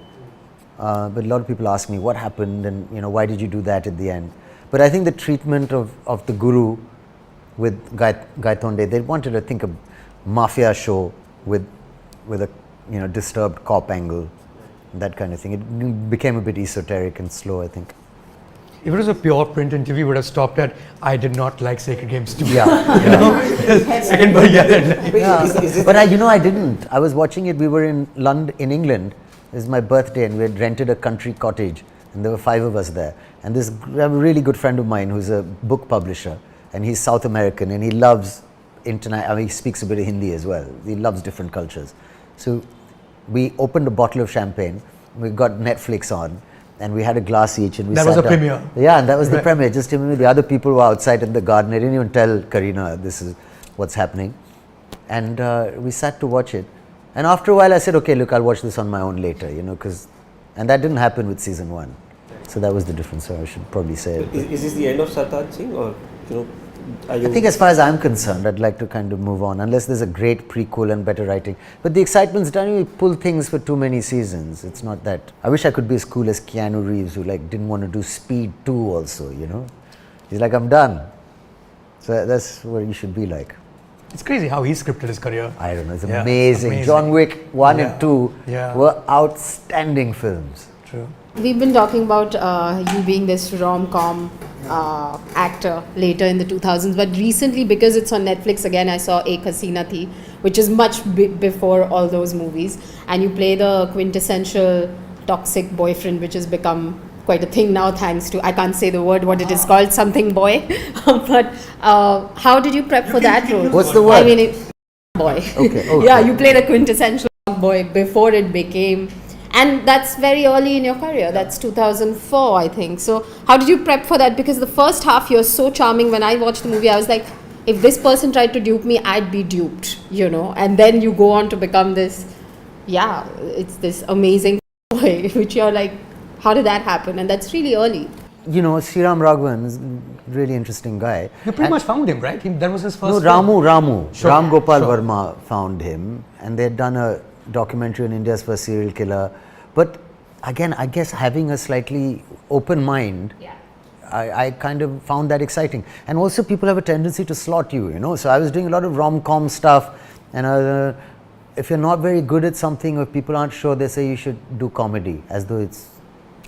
but a lot of people ask me what happened, and, you know, why did you do that at the end? But I think the treatment of the guru with Gaitonde, they wanted, I think, a mafia show with a, you know, disturbed cop angle, that kind of thing. It became a bit esoteric and slow, I think. If it was a pure print interview, would have stopped at, I did not like Sacred Games too. Yeah. You know? Second bar, yeah. But I didn't. I was watching it, we were in London, in England. It was my birthday, and we had rented a country cottage, and there were 5 of us there. And this, I have a really good friend of mine who's a book publisher, and he's South American, and he loves I mean, he speaks a bit of Hindi as well. He loves different cultures. So we opened a bottle of champagne, we got Netflix on, and we had a glass each, and we That was a premiere. Yeah, and that was the premiere. Just the other people were outside in the garden. I didn't even tell Karina this is what's happening. And we sat to watch it. And after a while I said, okay, look, I'll watch this on my own later, you know, and that didn't happen with season 1. So that was the difference, so I should probably say it. Is this the end of Sartaj Singh, or, you know, I think as far as I'm concerned, I'd like to kind of move on, unless there's a great prequel and better writing. But the excitement's done, we pull things for too many seasons. It's not that. I wish I could be as cool as Keanu Reeves, who like didn't want to do Speed 2 also, you know. He's like, I'm done. So that's what you should be like. It's crazy how he scripted his career. I don't know, it's amazing. John Wick 1 and 2 were outstanding films. True. We've been talking about you being this rom-com actor later in the 2000s, but recently, because it's on Netflix again, I saw Ek Hasina Thi, which is much before all those movies, and you play the quintessential toxic boyfriend, which has become quite a thing now thanks to, I can't say the word, what it is called, something boy. But how did you prep for that role? What's the word? I mean, boy. Okay. Yeah, you play the quintessential boy before it became... And that's very early in your career. That's 2004, I think. So how did you prep for that? Because the first half, you're so charming. When I watched the movie, I was like, if this person tried to dupe me, I'd be duped, you know. And then you go on to become this, it's this amazing boy, which you're like, how did that happen? And that's really early. You know, Sriram Raghavan is a really interesting guy. You pretty much found him, right? That was his first No, film. Ramu. Sure. Ram Gopal Verma found him, and they'd done a documentary on India's first serial killer. But again, I guess having a slightly open mind, I kind of found that exciting. And also people have a tendency to slot you, you know. So I was doing a lot of rom-com stuff, And if you're not very good at something, or if people aren't sure, they say you should do comedy, as though it's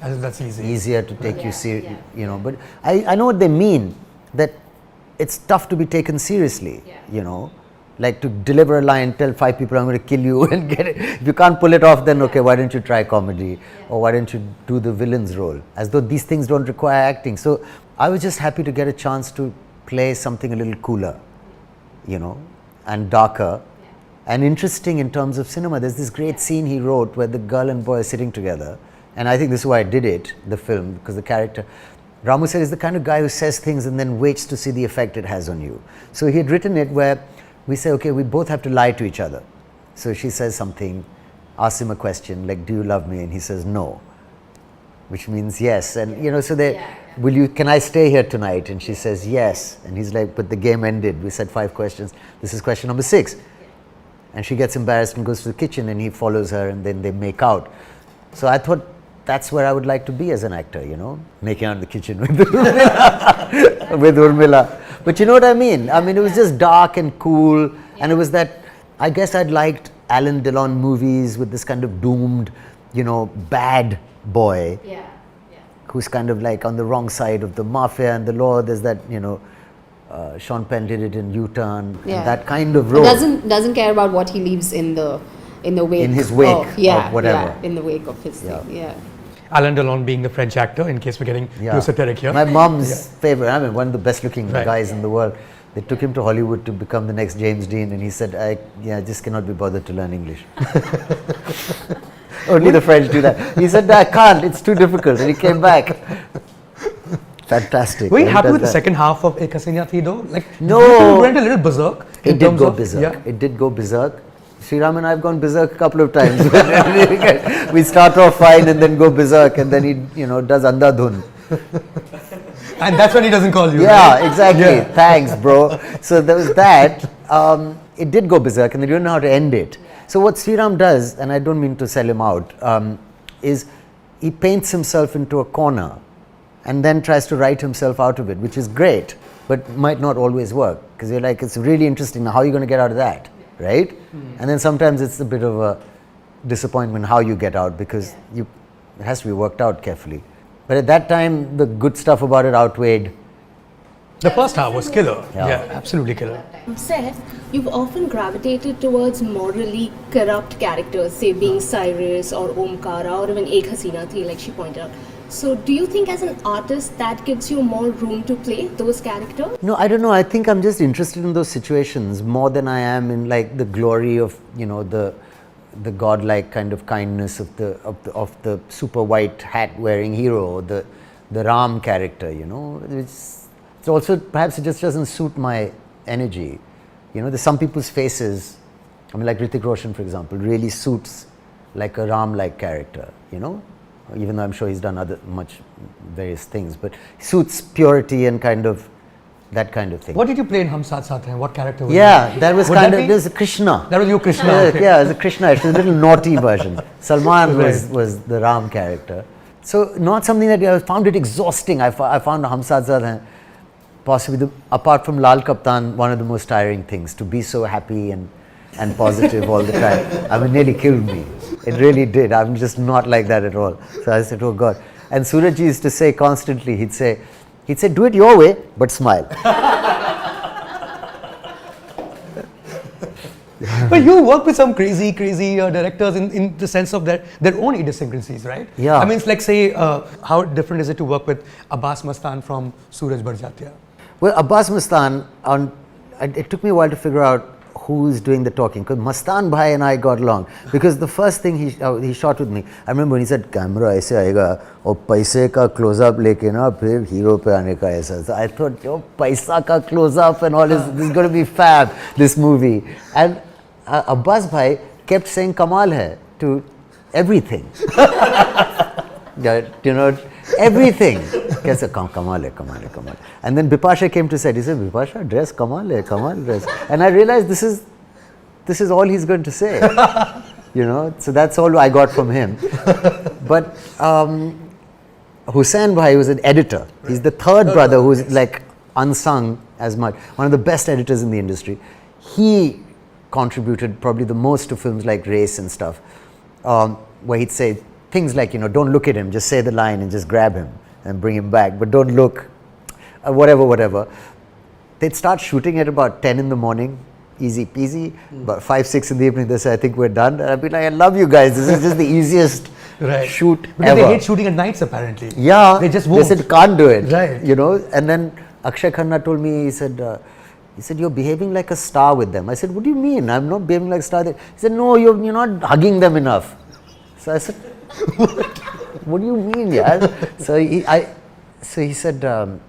That's easy. easier to take you serious, you know. But I know what they mean, that it's tough to be taken seriously, you know. Like to deliver a line, tell 5 people I'm going to kill you and get it. If you can't pull it off, then okay, why don't you try comedy? Or why don't you do the villain's role? As though these things don't require acting. So I was just happy to get a chance to play something a little cooler, you know, and darker and interesting in terms of cinema. There's this great scene he wrote where the girl and boy are sitting together. And I think this is why I did it, the film, because the character, Ramu said, is the kind of guy who says things and then waits to see the effect it has on you. So he had written it where we say, okay, we both have to lie to each other. So she says something, asks him a question like, do you love me? And he says no, which means yes. And you know, so they, can I stay here tonight? And she says yes. And he's like, but the game ended. We said 5 questions. This is question number 6. And she gets embarrassed and goes to the kitchen, and he follows her, and then they make out. So I thought that's where I would like to be as an actor, you know, making out in the kitchen with Urmila. With Urmila. But you know what I mean? I mean, it was just dark and cool, and it was that, I guess I'd liked Alain Delon movies with this kind of doomed, you know, bad boy who's kind of like on the wrong side of the mafia and the law. There's that, you know, Sean Penn did it in U-Turn, and that kind of role. Doesn't care about what he leaves in the wake. In his wake, of whatever. In the wake of his thing, Alain Delon being the French actor, in case we're getting too satiric here. My mom's favorite, I mean, one of the best looking guys in the world. They took him to Hollywood to become the next James Dean, and he said, I just cannot be bothered to learn English. Only the French do that. He said, I can't, it's too difficult, and he came back. Fantastic. Were you happy with the second half of Ek Hasina Thi though? Like, no. It went a little berserk. It did go berserk. It did go berserk. Sriram and I have gone berserk a couple of times. We start off fine and then go berserk, and then he, you know, does Andhadhun. And that's when he doesn't call you. Yeah, right? exactly. Thanks, bro. So there was that. It did go berserk, and they don't know how to end it. So what Sriram does, and I don't mean to sell him out, is he paints himself into a corner and then tries to write himself out of it, which is great, but might not always work, because you're like, it's really interesting. Now, how are you going to get out of that, right? And then sometimes it's a bit of a disappointment how you get out, because it has to be worked out carefully. But at that time, the good stuff about it outweighed. The first half was killer. Yeah, absolutely killer. Said, you've often gravitated towards morally corrupt characters, say being Cyrus or Omkara or even Ek Hasina Thi, like she pointed out. So do you think as an artist that gives you more room to play those characters? No, I don't know. I think I'm just interested in those situations more than I am in like the glory of, you know, the godlike kind of kindness of the super white hat wearing hero, the Ram character, you know. It's also, perhaps it just doesn't suit my energy. You know, there's some people's faces, I mean, like Hrithik Roshan, for example, really suits like a Ram-like character, you know. Even though I'm sure he's done various things, but suits purity and kind of that kind of thing. What did you play in Hum Saath Saath Hain? What character was that was kind of, there's a Krishna. That was you, Krishna. Yeah, it was a Krishna. It was a little naughty version. Salman was the Ram character. So not something that I found it exhausting. I found Hum Saath Saath Hain possibly, apart from Lal Kaptan, one of the most tiring things, to be so happy and positive all the time. I mean, nearly killed me. It really did. I'm just not like that at all. So I said, oh God. And Surajji used to say constantly, he'd say, do it your way, but smile. But you work with some crazy directors in the sense of their own idiosyncrasies, right? Yeah. I mean, it's like, say, how different is it to work with Abbas Mastan from Suraj Barjatya? Well, Abbas Mastan, it took me a while to figure out who's doing the talking, because Mastan Bhai and I got along, because the first thing he shot with me, I remember when he said, camera aise aayega aur paise ka close up leke na phir hero pe aane ka aisa. So I thought, paisa ka close up and all this is going to be fab, this movie. And Abbas Bhai kept saying kamal hai to everything. You know, everything. Kaise kamal hai. And then Bipasha came to set. He said, Bipasha, dress kamal hai, kamal dress. And I realized this is all he's going to say. You know, so that's all I got from him. But Hussain Bhai was an editor. He's the third brother who's like unsung as much. One of the best editors in the industry. He contributed probably the most to films like Race and stuff, where he'd say things like, don't look at him, just say the line and just grab him and bring him back, but don't look, whatever. They'd start shooting at about 10 in the morning, easy peasy. About 5, 6 in the evening, they say, I think we're done. And I'd be like, I love you guys. This is just the easiest shoot because ever. They hate shooting at nights, apparently. Yeah. They just won't. They said, can't do it. Right. And then Akshay Khanna told me, he said, you're behaving like a star with them. I said, what do you mean? I'm not behaving like a star. He said, no, you're not hugging them enough. So I said, what do you mean, yeah? So he said,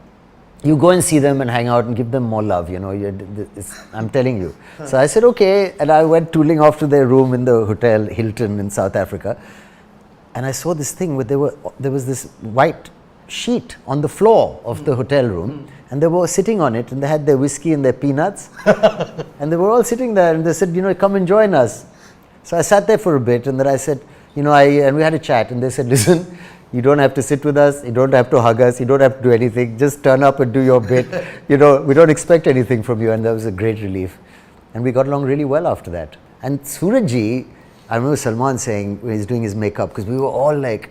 you go and see them and hang out and give them more love, I'm telling you. So I said, okay. And I went tooling off to their room in the hotel Hilton in South Africa. And I saw this thing where there was this white sheet on the floor of the hotel room. And they were sitting on it and they had their whiskey and their peanuts. And they were all sitting there and they said, come and join us. So I sat there for a bit and then I said, and we had a chat and they said, listen, you don't have to sit with us, you don't have to hug us, you don't have to do anything, just turn up and do your bit. We don't expect anything from you. And that was a great relief. And we got along really well after that. And Surajji, I remember Salman saying when he's doing his makeup, because we were all like,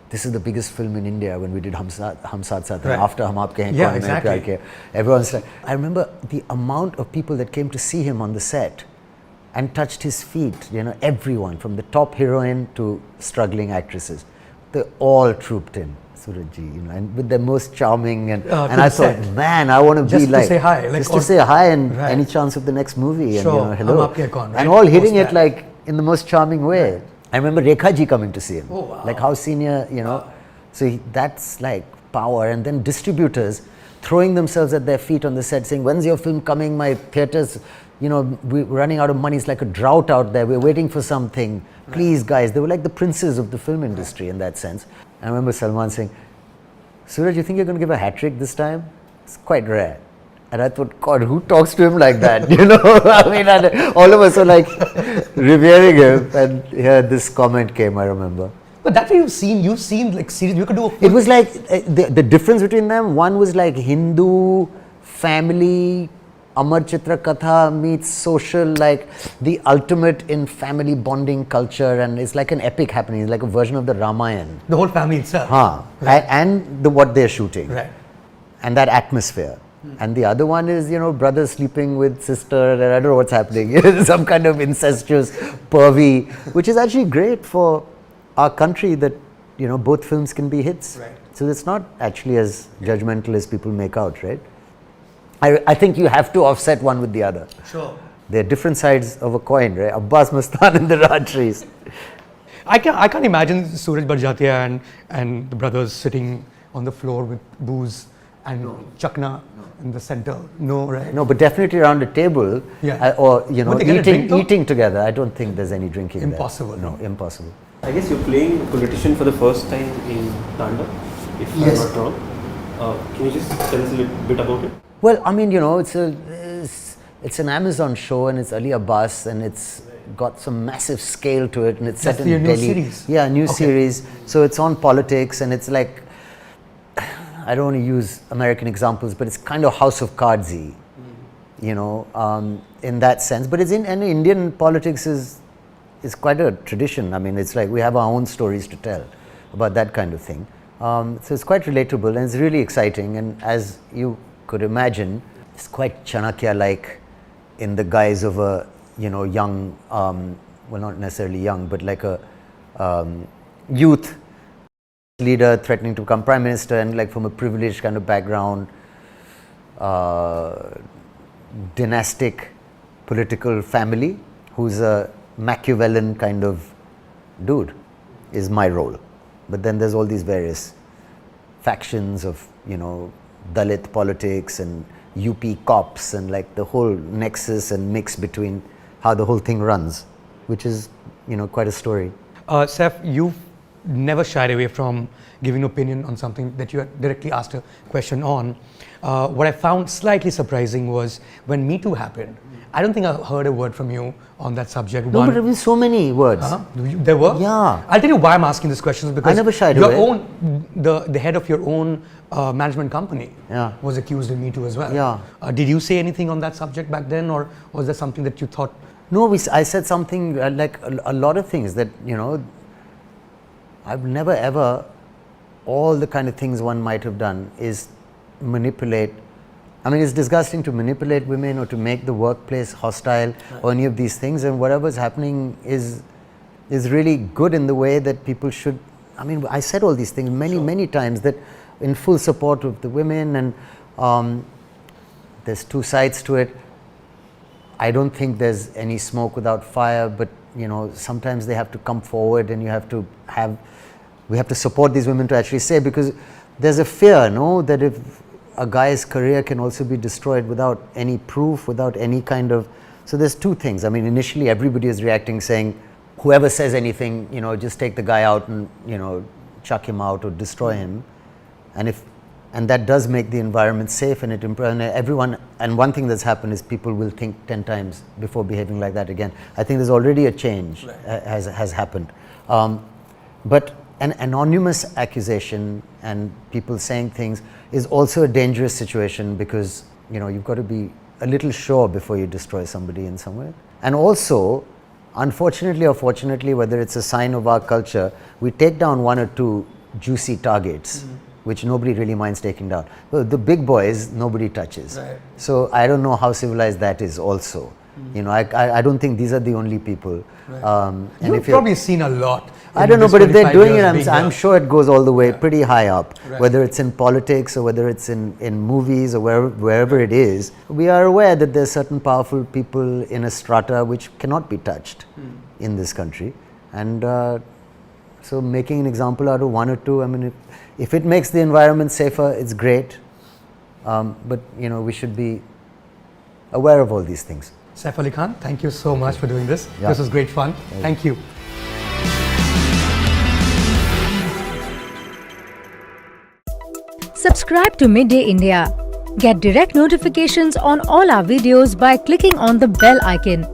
this is the biggest film in India when we did Hum Saath Saath Hain, after Hum Aapke Hain, yeah, exactly. Everyone's like, I remember the amount of people that came to see him on the set and touched his feet, everyone from the top heroine to struggling actresses. They all trooped in, Surajji, and with their most charming and I thought, man, I want to be like, just to say hi, just to say hi and any chance of the next movie, sure. and hello, Hum Aapke Hain, right? and all hitting it like in the most charming way. Right. I remember Rekha ji coming to see him, oh, wow. like how senior, so that's like power. And then distributors throwing themselves at their feet on the set, saying, when's your film coming? My theaters, we're running out of money. It's like a drought out there. We're waiting for something. Please, guys. They were like the princes of the film industry in that sense. I remember Salman saying, Suraj, you think you're going to give a hat trick this time? It's quite rare. And I thought, God, who talks to him like that? I mean, and all of us were like revering him. And here this comment came, I remember. But that way you've seen like series, you could do It was like, the difference between them, one was like Hindu, family, Amar Chitra Katha meets social, like the ultimate in family bonding culture, and it's like an epic happening. It's like a version of the Ramayana. the whole family itself. Right. And what they're shooting. Right. And that atmosphere. And the other one is, brother sleeping with sister, and I don't know what's happening. Some kind of incestuous, pervy, which is actually great for our country that, both films can be hits. Right. So it's not actually as judgmental as people make out, right? I think you have to offset one with the other. Sure. They're different sides of a coin, right? Abbas Mastan and the Rajris. I can't imagine Suraj Barjatia and the brothers sitting on the floor with booze and chakna in the center. No, right? No, but definitely around a table, Yeah. or Would they get a drink, though? eating together. I don't think there's any drinking Impossible. there. No, impossible. I guess you're playing a politician for the first time in Tanda, if I'm not wrong. Can you just tell us a little bit about it? Well, I mean, it's an Amazon show and it's Ali Abbas and it's got some massive scale to it and it's set in your Delhi. new series? Yeah, new series. So it's on politics and it's like, I don't want to use American examples, but it's kind of House of Cardsy, in that sense. But and Indian politics is quite a tradition. I mean, it's like we have our own stories to tell about that kind of thing. So it's quite relatable and it's really exciting. And as you could imagine, it's quite Chanakya-like in the guise of a, young, well, not necessarily young, but like a youth leader threatening to become prime minister and like from a privileged kind of background, dynastic political family who's a Machiavellian kind of dude is my role. But then there's all these various factions of, Dalit politics and UP cops and like the whole nexus and mix between how the whole thing runs, which is, quite a story. Saif, you've never shied away from giving an opinion on something that you had directly asked a question on. What I found slightly surprising was when MeToo happened, I don't think I heard a word from you on that subject. No, but there were so many words. There were? Yeah. I'll tell you why I'm asking this question because I never shied your away. The head of your own management company was accused in MeToo as well. Yeah. Did you say anything on that subject back then, or was that something that you thought No, I said something like a lot of things that, I've never ever, all the kind of things one might have done is manipulate. I mean, it's disgusting to manipulate women or to make the workplace hostile or any of these things, and whatever's happening is really good in the way that people should. I mean, I said all these things many times, that in full support of the women, and there's two sides to it. I don't think there's any smoke without fire, but sometimes they have to come forward, and we have to support these women to actually say, because there's a fear, that if a guy's career can also be destroyed without any proof, without any kind of. So there's two things. I mean, initially everybody is reacting saying, whoever says anything, just take the guy out and chuck him out or destroy him, and that does make the environment safe, and it improves everyone. And one thing that's happened is people will think 10 times before behaving like that again. I think there's already a change has happened, but an anonymous accusation and people saying things is also a dangerous situation, because you've got to be a little sure before you destroy somebody in some way. And also, unfortunately or fortunately, whether it's a sign of our culture, we take down one or two juicy targets, which nobody really minds taking down. Well, the big boys nobody touches. Right. So I don't know how civilized that is also. I don't think these are the only people. Right. And you've probably seen a lot. I don't know, but if they're doing it, I'm sure it goes all the way pretty high up, whether it's in politics or whether it's in movies or wherever it is. We are aware that there's certain powerful people in a strata which cannot be touched in this country. And so making an example out of one or two, I mean, if it makes the environment safer, it's great. But we should be aware of all these things. Saif Ali Khan, thank you so much for doing this. This was great fun. Thank you. Subscribe to Midday India. Get direct notifications on all our videos by clicking on the bell icon.